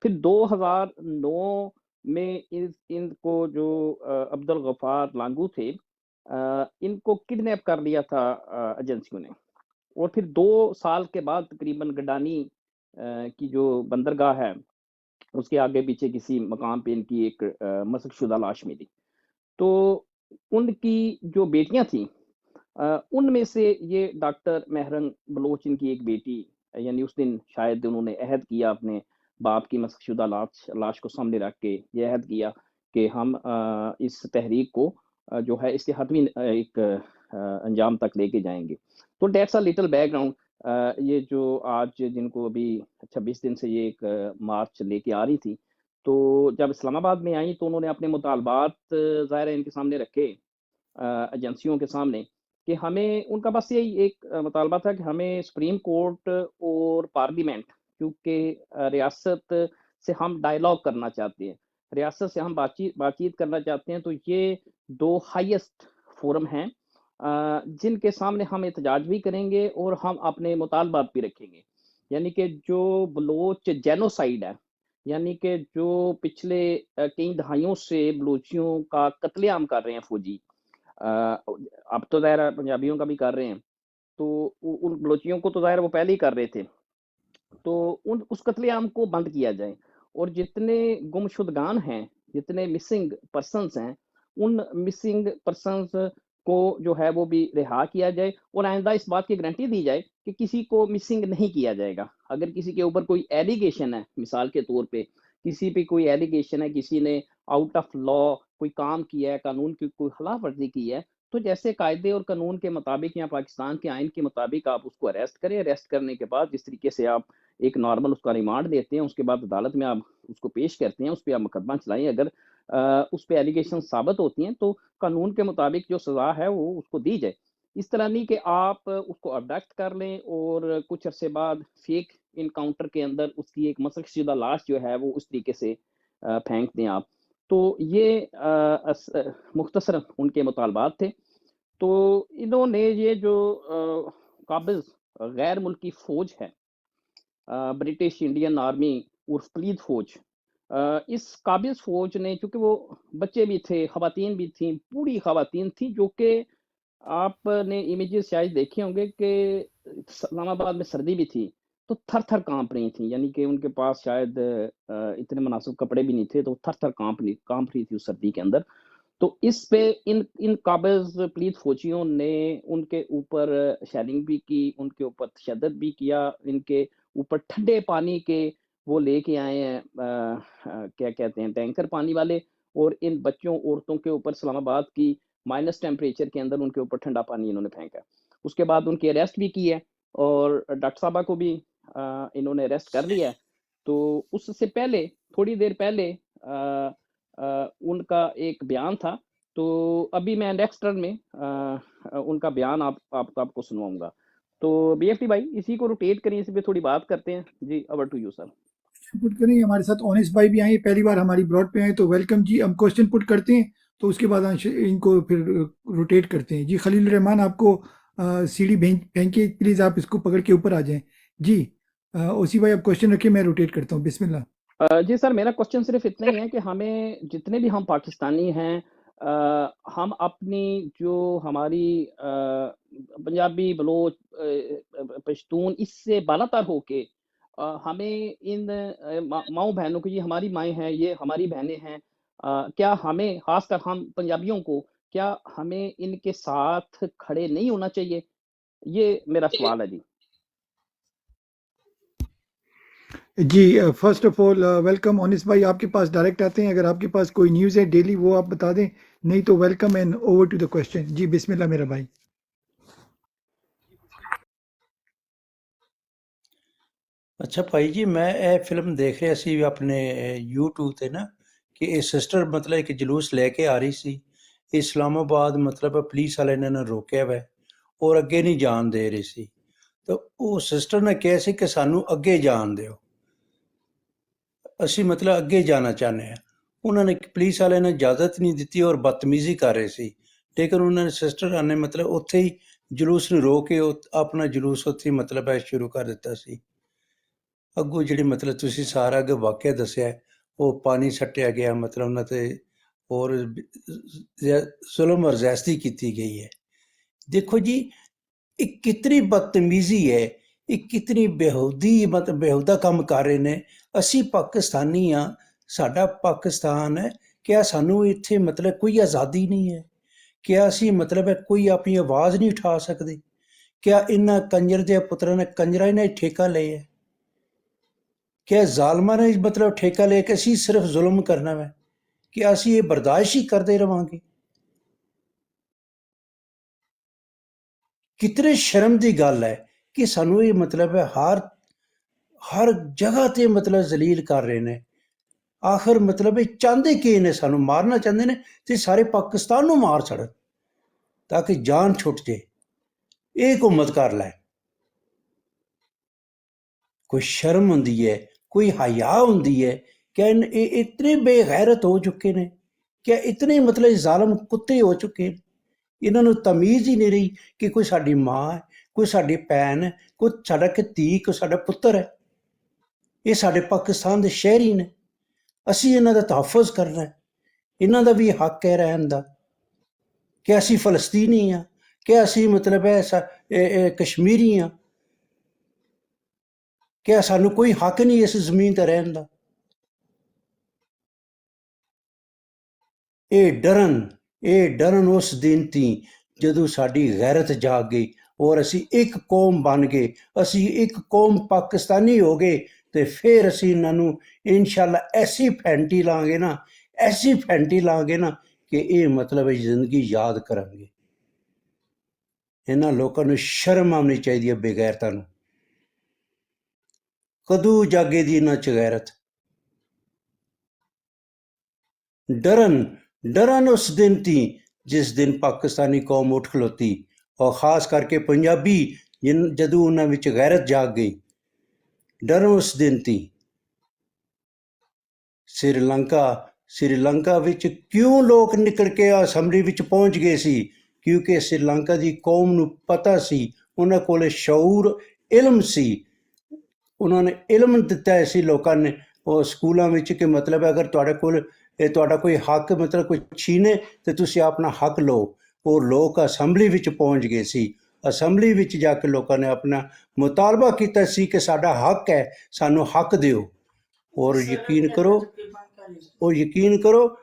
پھر 2009 میں ان کو جو عبد الغفار لانگو تھے ان کو کڈنیپ کر لیا تھا ایجنسیوں نے، اور پھر 2 سال کے بعد تقریباً گڈانی کی جو بندرگاہ ہے اس کے آگے پیچھے کسی مقام پہ ان کی ایک مسخ شدہ لاش ملی. تو ان کی جو بیٹیاں تھیں ان میں سے یہ ڈاکٹر مہرنگ بلوچ ان کی ایک بیٹی، یعنی اس دن شاید انہوں نے عہد کیا اپنے باپ کی مسخ شدہ لاش کو سامنے رکھ کے، یہ عہد کیا کہ ہم اس تحریک کو جو ہے اس کے حتمی ایک انجام تک لے کے جائیں گے. تو that's a little back ground. یہ جو آج جن کو ابھی 26 دن سے یہ ایک مارچ لے کے آ رہی تھی، تو جب اسلام آباد میں آئیں تو انہوں نے اپنے مطالبات ظاہر ہے ان کے سامنے رکھے ایجنسیوں کے سامنے، کہ ہمیں ان کا بس یہی ایک مطالبہ تھا کہ ہمیں سپریم کورٹ اور پارلیمنٹ، کیونکہ ریاست سے ہم ڈائلاگ کرنا چاہتے ہیں، ریاست سے ہم بات چیت کرنا چاہتے ہیں، تو یہ 2 ہائیسٹ فورم ہیں جن کے سامنے ہم احتجاج بھی کریں گے اور ہم اپنے مطالبات بھی رکھیں گے. یعنی کہ جو بلوچ جینوسائیڈ ہے، یعنی کہ جو پچھلے کئی دہائیوں سے بلوچیوں کا قتل عام کر رہے ہیں فوجی، اب تو ظاہر پنجابیوں کا بھی کر رہے ہیں، تو ان بلوچیوں کو تو ظاہر وہ پہلے ہی کر رہے تھے، تو اس قتل عام کو بند کیا جائے، اور جتنے گم شدگان ہیں، جتنے مسنگ پرسنز ہیں، ان مسنگ پرسنز کو جو ہے وہ بھی رہا کیا جائے، اور آئندہ اس بات کی گارنٹی دی جائے کہ کسی کو مسنگ نہیں کیا جائے گا. اگر کسی کے اوپر کوئی ایلیگیشن ہے، مثال کے طور پہ کسی پہ کوئی ایلیگیشن ہے، کسی نے آؤٹ آف لا کوئی کام کیا ہے، قانون کی کوئی خلاف ورزی کی ہے، تو جیسے قاعدے اور قانون کے مطابق یا پاکستان کے آئین کے مطابق آپ اس کو اریسٹ کریں. اریسٹ کرنے کے بعد جس طریقے سے آپ ایک نارمل اس کا ریمانڈ دیتے ہیں، اس کے بعد عدالت میں آپ اس کو پیش کرتے ہیں، اس پہ آپ مقدمہ چلائیں. اگر اس پہ ایلیگیشن ثابت ہوتی ہیں تو قانون کے مطابق جو سزا ہے وہ اس کو دی جائے. اس طرح نہیں کہ آپ اس کو ابڈکٹ کر لیں اور کچھ عرصے بعد فیک انکاؤنٹر کے اندر اس کی ایک مسخ شدہ لاش جو ہے وہ اس طریقے سے پھینک دیں آپ. تو یہ مختصر ان کے مطالبات تھے. تو انہوں نے یہ جو قابض غیر ملکی فوج ہے، برٹش انڈین آرمی عرف پلید فوج، اس قابض فوج نے، چونکہ وہ بچے بھی تھے، خواتین بھی تھیں، بوڑھی خواتین تھیں، جو کہ آپ نے امیجز شاید دیکھے ہوں گے کہ اسلام آباد میں سردی بھی تھی تو تھر تھر کانپ رہی تھیں. یعنی کہ ان کے پاس شاید اتنے مناسب کپڑے بھی نہیں تھے، تو تھر تھر کانپ رہی تھی اس سردی کے اندر. تو اس پہ ان قابض پلیت فوجیوں نے ان کے اوپر شیلنگ بھی کی، ان کے اوپر تشدد بھی کیا، ان کے اوپر ٹھنڈے پانی کے وہ لے کے آئے ہیں کیا کہتے ہیں ٹینکر پانی والے، اور ان بچوں عورتوں کے اوپر اسلام آباد کی مائنس ٹیمپریچر کے اندر ان کے اوپر ٹھنڈا پانی انہوں نے پھینکا. اس کے بعد ان کی اریسٹ بھی کی ہے، اور ڈاکٹر صاحبہ کو بھی انہوں نے اریسٹ کر لیا ہے. تو اس سے پہلے تھوڑی دیر پہلے ان کا ایک بیان تھا، تو ابھی میں نیکسٹ ٹرن میں ان کا بیان آپ کو سنواؤں گا. تو بی ایف ٹی بھائی اسی کو روٹیٹ کریں، اسی پہ تھوڑی بات کرتے ہیں. G over to you sir. پٹ کریں. ہمارے ساتھ اونس بھائی بھی آئے، پہلی بار ہماری براڈ پہ آئے، تو ویلکم جی. ہم کوشچن پٹ کرتے ہیں تو اس کے بعد ان کو پھر روٹیٹ کرتے ہیں. جی خلیل الرحمان آپ کو سیڑھی پھینکے، پلیز آپ اس کو پکڑ کے اوپر آ جائیں. جی اوسی بھائی آپ کوشچن رکھیں، میں روٹیٹ کرتا ہوں. بسم اللہ. جی سر، میرا کوشچن صرف اتنا ہی ہے کہ ہمیں جتنے بھی ہم پاکستانی ہیں، ہم اپنی جو ہماری پنجابی، بلوچ، پشتون، اس سے بالا تر ہو کے ہمیں ان ماؤں بہنوں کو، یہ ہماری مائیں ہیں، یہ ہماری بہنیں ہیں، کیا ہمیں خاص کر ہم پنجابیوں کو، کیا ہمیں ان کے ساتھ کھڑے نہیں ہونا چاہیے؟ یہ میرا سوال ہے. جی جی first of all welcome once بھائی. آپ کے پاس ڈائریکٹ آتے ہیں، اگر آپ کے پاس کوئی نیوز ہے ڈیلی وہ آپ بتا دیں، نہیں تو welcome and over to the question. جی بسم اللہ میرا بھائی. اچھا بھائی جی، میں یہ فلم دیکھ رہا سی اپنے یوٹیوب تے نا، کہ یہ سسٹر مطلب ایک جلوس لے کے آ رہی سی اسلام آباد، مطلب پولیس والے نے روکیا ہوا اور اگے نہیں جان دے رہی سی. تو وہ سسٹر نے کہا سی کہ سانو اگے جان دیو، اسی مطلب اگے جانا چاہنے ہیں. انہوں نے پولیس والے نے اجازت نہیں دیتی اور بدتمیزی کر رہے سی، لیکن انہوں نے سسٹر نے مطلب اتھے ہی جلوس نو روک کے اپنا جلوس اتھے ہی مطلب شروع کر دیتا سی. اگو جڑی مطلب تسی سارا اگے واقعہ دسیا ہے ਉਹ ਪਾਣੀ ਸੱਟਿਆ ਗਿਆ, ਮਤਲਬ ਉਹਨਾਂ ਤੇ ਹੋਰ ਜ਼ੁਲਮ ਔਰ ਜ਼ਿਆਦਤੀ ਕੀਤੀ ਗਈ ਹੈ। ਦੇਖੋ ਜੀ, ਇਹ ਕਿਤਨੀ ਬਦਤਮੀਜ਼ੀ ਹੈ, ਇਹ ਕਿਤਨੀ ਬੇਹੂਦੀ, ਮਤਲਬ ਬੇਹੂਦਾ ਕੰਮ ਕਰ ਰਹੇ ਨੇ। ਅਸੀਂ ਪਾਕਿਸਤਾਨੀ ਹਾਂ, ਸਾਡਾ ਪਾਕਿਸਤਾਨ ਹੈ, ਕਿਆ ਸਾਨੂੰ ਇੱਥੇ ਮਤਲਬ ਕੋਈ ਆਜ਼ਾਦੀ ਨਹੀਂ ਹੈ? ਕਿਆ ਅਸੀਂ ਮਤਲਬ ਹੈ ਕੋਈ ਆਪਣੀ ਆਵਾਜ਼ ਨਹੀਂ ਉਠਾ ਸਕਦੇ? ਕਿਆ ਇਹਨਾਂ ਕੰਜਰ ਦੇ ਪੁੱਤਰਾਂ ਨੇ, ਕੰਜਰਾਂ ਨੇ ਠੇਕਾ ਲਿਆ ਹੈ? ਕਿਆ ਜ਼ਾਲਮਾਂ ਨੇ ਮਤਲਬ ਠੇਕਾ ਲਿਆ ਕਿ ਅਸੀਂ ਸਿਰਫ ਜ਼ੁਲਮ ਕਰਨਾ ਹੈ? ਕਿ ਅਸੀਂ ਇਹ ਬਰਦਾਸ਼ਤ ਹੀ ਕਰਦੇ ਰਵਾਂਗੇ? ਕਿਤਨੇ ਸ਼ਰਮ ਦੀ ਗੱਲ ਹੈ ਕਿ ਸਾਨੂੰ ਇਹ ਮਤਲਬ ਹੈ ਹਰ ਜਗ੍ਹਾ ਤੇ ਮਤਲਬ ਜ਼ਲੀਲ ਕਰ ਰਹੇ ਨੇ। ਆਖਰ ਮਤਲਬ ਇਹ ਚਾਹੁੰਦੇ ਕੀ ਨੇ? ਸਾਨੂੰ ਮਾਰਨਾ ਚਾਹੁੰਦੇ ਨੇ ਤੇ ਸਾਰੇ ਪਾਕਿਸਤਾਨ ਨੂੰ ਮਾਰ ਛੱਡਣ ਤਾਂ ਕਿ ਜਾਨ ਛੁੱਟ ਜੇ। ਇਹ ਹਕੂਮਤ ਕਰ ਲੈ। ਕੋਈ ਸ਼ਰਮ ਹੁੰਦੀ ਹੈ, ਕੋਈ ਹਯਾ ਹੁੰਦੀ ਹੈ? ਕਿ ਇਹ ਇਤਨੇ ਬੇਗੈਰਤ ਹੋ ਚੁੱਕੇ ਨੇ, ਕਿ ਇਤਨੇ ਮਤਲਬ ਜ਼ਾਲਮ ਕੁੱਤੇ ਹੋ ਚੁੱਕੇ ਨੇ, ਇਹਨਾਂ ਨੂੰ ਤਮੀਜ਼ ਹੀ ਨਹੀਂ ਰਹੀ ਕਿ ਕੋਈ ਸਾਡੀ ਮਾਂ ਹੈ, ਕੋਈ ਸਾਡੀ ਭੈਣ ਹੈ, ਕੋਈ ਸਾਡਾ ਕਿ ਧੀ, ਕੋਈ ਸਾਡਾ ਪੁੱਤਰ ਹੈ। ਇਹ ਸਾਡੇ ਪਾਕਿਸਤਾਨ ਦੇ ਸ਼ਹਿਰੀ ਨੇ, ਅਸੀਂ ਇਹਨਾਂ ਦਾ ਤਹਫ਼ੁਜ਼ ਕਰਨਾ ਹੈ। ਇਹਨਾਂ ਦਾ ਵੀ ਹੱਕ ਹੈ ਰਹਿਣ ਦਾ ਕਿ ਅਸੀਂ ਫਲਸਤੀਨੀ ਹਾਂ, ਕਿ ਅਸੀਂ ਮਤਲਬ ਹੈ ਕਸ਼ਮੀਰੀ ਹਾਂ, ਕਿ ਸਾਨੂੰ ਕੋਈ ਹੱਕ ਨਹੀਂ ਇਸ ਜ਼ਮੀਨ ਤੇ ਰਹਿਣ ਦਾ। ਇਹ ਡਰਨ ਉਸ ਦਿਨ ਤੀ ਜਦੋਂ ਸਾਡੀ ਗੈਰਤ ਜਾਗ ਗਈ ਔਰ ਅਸੀਂ ਇੱਕ ਕੌਮ ਬਣ ਗਏ, ਅਸੀਂ ਇੱਕ ਕੌਮ ਪਾਕਿਸਤਾਨੀ ਹੋ ਗਏ। ਤੇ ਫਿਰ ਅਸੀਂ ਇਹਨਾਂ ਨੂੰ ਇਨਸ਼ਾਅੱਲਾ ਐਸੀ ਫੈਂਟੀ ਲਾਂਗੇ ਨਾ, ਐਸੀ ਫੈਂਟੀ ਲਾਂਗੇ ਨਾ ਕਿ ਇਹ ਮਤਲਬ ਹੈ ਜ਼ਿੰਦਗੀ ਯਾਦ ਕਰਾਂਗੇ। ਇਹਨਾਂ ਲੋਕਾਂ ਨੂੰ ਸ਼ਰਮ ਆਉਣੀ ਚਾਹੀਦੀ ਹੈ, ਬੇਗੈਰਤਾਂ ਨੂੰ। ਕਦੋਂ ਜਾਗੇਗੀ ਇਹਨਾਂ 'ਚ ਗੈਰਤ? ਡਰਨ ਉਸ ਦਿਨ ਤੀ ਜਿਸ ਦਿਨ ਪਾਕਿਸਤਾਨੀ ਕੌਮ ਉੱਠ ਖਲੋਤੀ, ਔਰ ਖਾਸ ਕਰਕੇ ਪੰਜਾਬੀ ਜਦੋਂ ਉਹਨਾਂ ਵਿੱਚ ਗੈਰਤ ਜਾਗ ਗਈ। ਡਰਨ ਉਸ ਦਿਨ ਤੀ। ਸ੍ਰੀਲੰਕਾ ਵਿੱਚ ਕਿਉਂ ਲੋਕ ਨਿਕਲ ਕੇ ਅਸੈਂਬਲੀ ਵਿੱਚ ਪਹੁੰਚ ਗਏ ਸੀ? ਕਿਉਂਕਿ ਸ੍ਰੀਲੰਕਾ ਦੀ ਕੌਮ ਨੂੰ ਪਤਾ ਸੀ, ਉਹਨਾਂ ਕੋਲ ਸ਼ਊਰ, ਇਲਮ ਸੀ। ਉਹਨਾਂ ਨੇ ਇਲਮ ਦਿੱਤਾ ਸੀ ਲੋਕਾਂ ਨੇ ਉਹ ਸਕੂਲਾਂ ਵਿੱਚ ਕਿ ਮਤਲਬ ਅਗਰ ਤੁਹਾਡੇ ਕੋਲ ਤੁਹਾਡਾ ਕੋਈ ਹੱਕ ਮਤਲਬ ਕੋਈ ਛੀਨੇ ਤੇ ਤੁਸੀਂ ਆਪਣਾ ਹੱਕ ਲਓ। ਉਹ ਲੋਕ ਅਸੈਂਬਲੀ ਵਿੱਚ ਪਹੁੰਚ ਗਏ ਸੀ। ਅਸੈਂਬਲੀ ਵਿੱਚ ਜਾ ਕੇ ਲੋਕਾਂ ਨੇ ਆਪਣਾ ਮੁਤਾਲਬਾ ਕੀਤਾ ਸੀ ਕਿ ਸਾਡਾ ਹੱਕ ਹੈ, ਸਾਨੂੰ ਹੱਕ ਦਿਓ। ਔਰ ਯਕੀਨ ਕਰੋ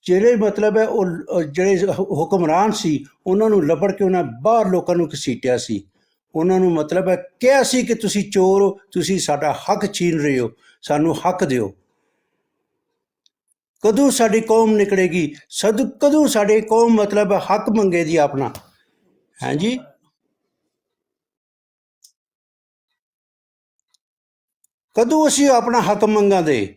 ਜਿਹੜੇ ਮਤਲਬ ਹੈ ਉਹ ਜਿਹੜੇ ਹੁਕਮਰਾਨ ਸੀ, ਉਹਨਾਂ ਨੂੰ ਲੱਭੜ ਕੇ ਉਹਨਾਂ ਬਾਹਰ ਲੋਕਾਂ ਨੂੰ ਘਸੀਟਿਆ ਸੀ। ਉਹਨਾਂ ਨੂੰ ਮਤਲਬ ਹੈ ਕਿਹਾ ਸੀ ਕਿ ਤੁਸੀਂ ਚੋਰ ਹੋ, ਤੁਸੀਂ ਸਾਡਾ ਹੱਕ ਛੀਨ ਰਹੇ ਹੋ, ਸਾਨੂੰ ਹੱਕ ਦਿਓ। ਕਦੋਂ ਸਾਡੀ ਕੌਮ ਨਿਕਲੇਗੀ? ਕਦੋਂ ਸਾਡੀ ਕੌਮ ਮਤਲਬ ਹੱਕ ਮੰਗੇਗੀ ਆਪਣਾ? ਹਾਂਜੀ, ਕਦੋਂ ਅਸੀਂ ਆਪਣਾ ਹੱਕ ਮੰਗਾਂਗੇ?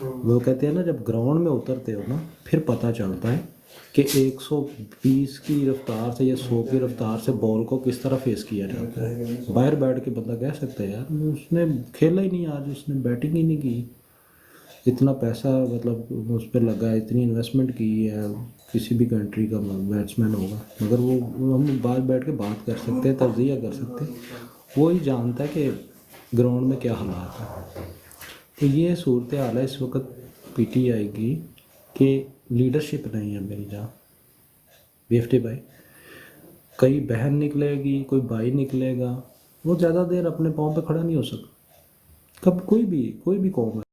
وہ کہتے ہیں نا جب گراؤنڈ میں اترتے ہو نا پھر پتہ چلتا ہے کہ 120 کی رفتار سے یا 100 کی رفتار سے بال کو کس طرح فیس کیا جاتا ہے. باہر بیٹھ کے بندہ کہہ سکتا ہے یار اس نے کھیلا ہی نہیں آج، اس نے بیٹنگ ہی نہیں کی، اتنا پیسہ مطلب اس پہ لگا ہے، اتنی انویسٹمنٹ کی ہے، کسی بھی کنٹری کا بیٹسمین ہوگا، مگر وہ ہم باہر بیٹھ کے بات کر سکتے ہیں، تجزیہ کر سکتے ہیں، وہی جانتا ہے کہ گراؤنڈ میں کیا حالات ہیں. تو یہ صورتحال ہے اس وقت پی ٹی آئی کی کہ لیڈرشپ نہیں ہے میری جان. بیفٹی بھائی کئی بہن نکلے گی، کوئی بھائی نکلے گا، وہ زیادہ دیر اپنے پاؤں پہ کھڑا نہیں ہو سکتا. کب کوئی بھی قوم ہے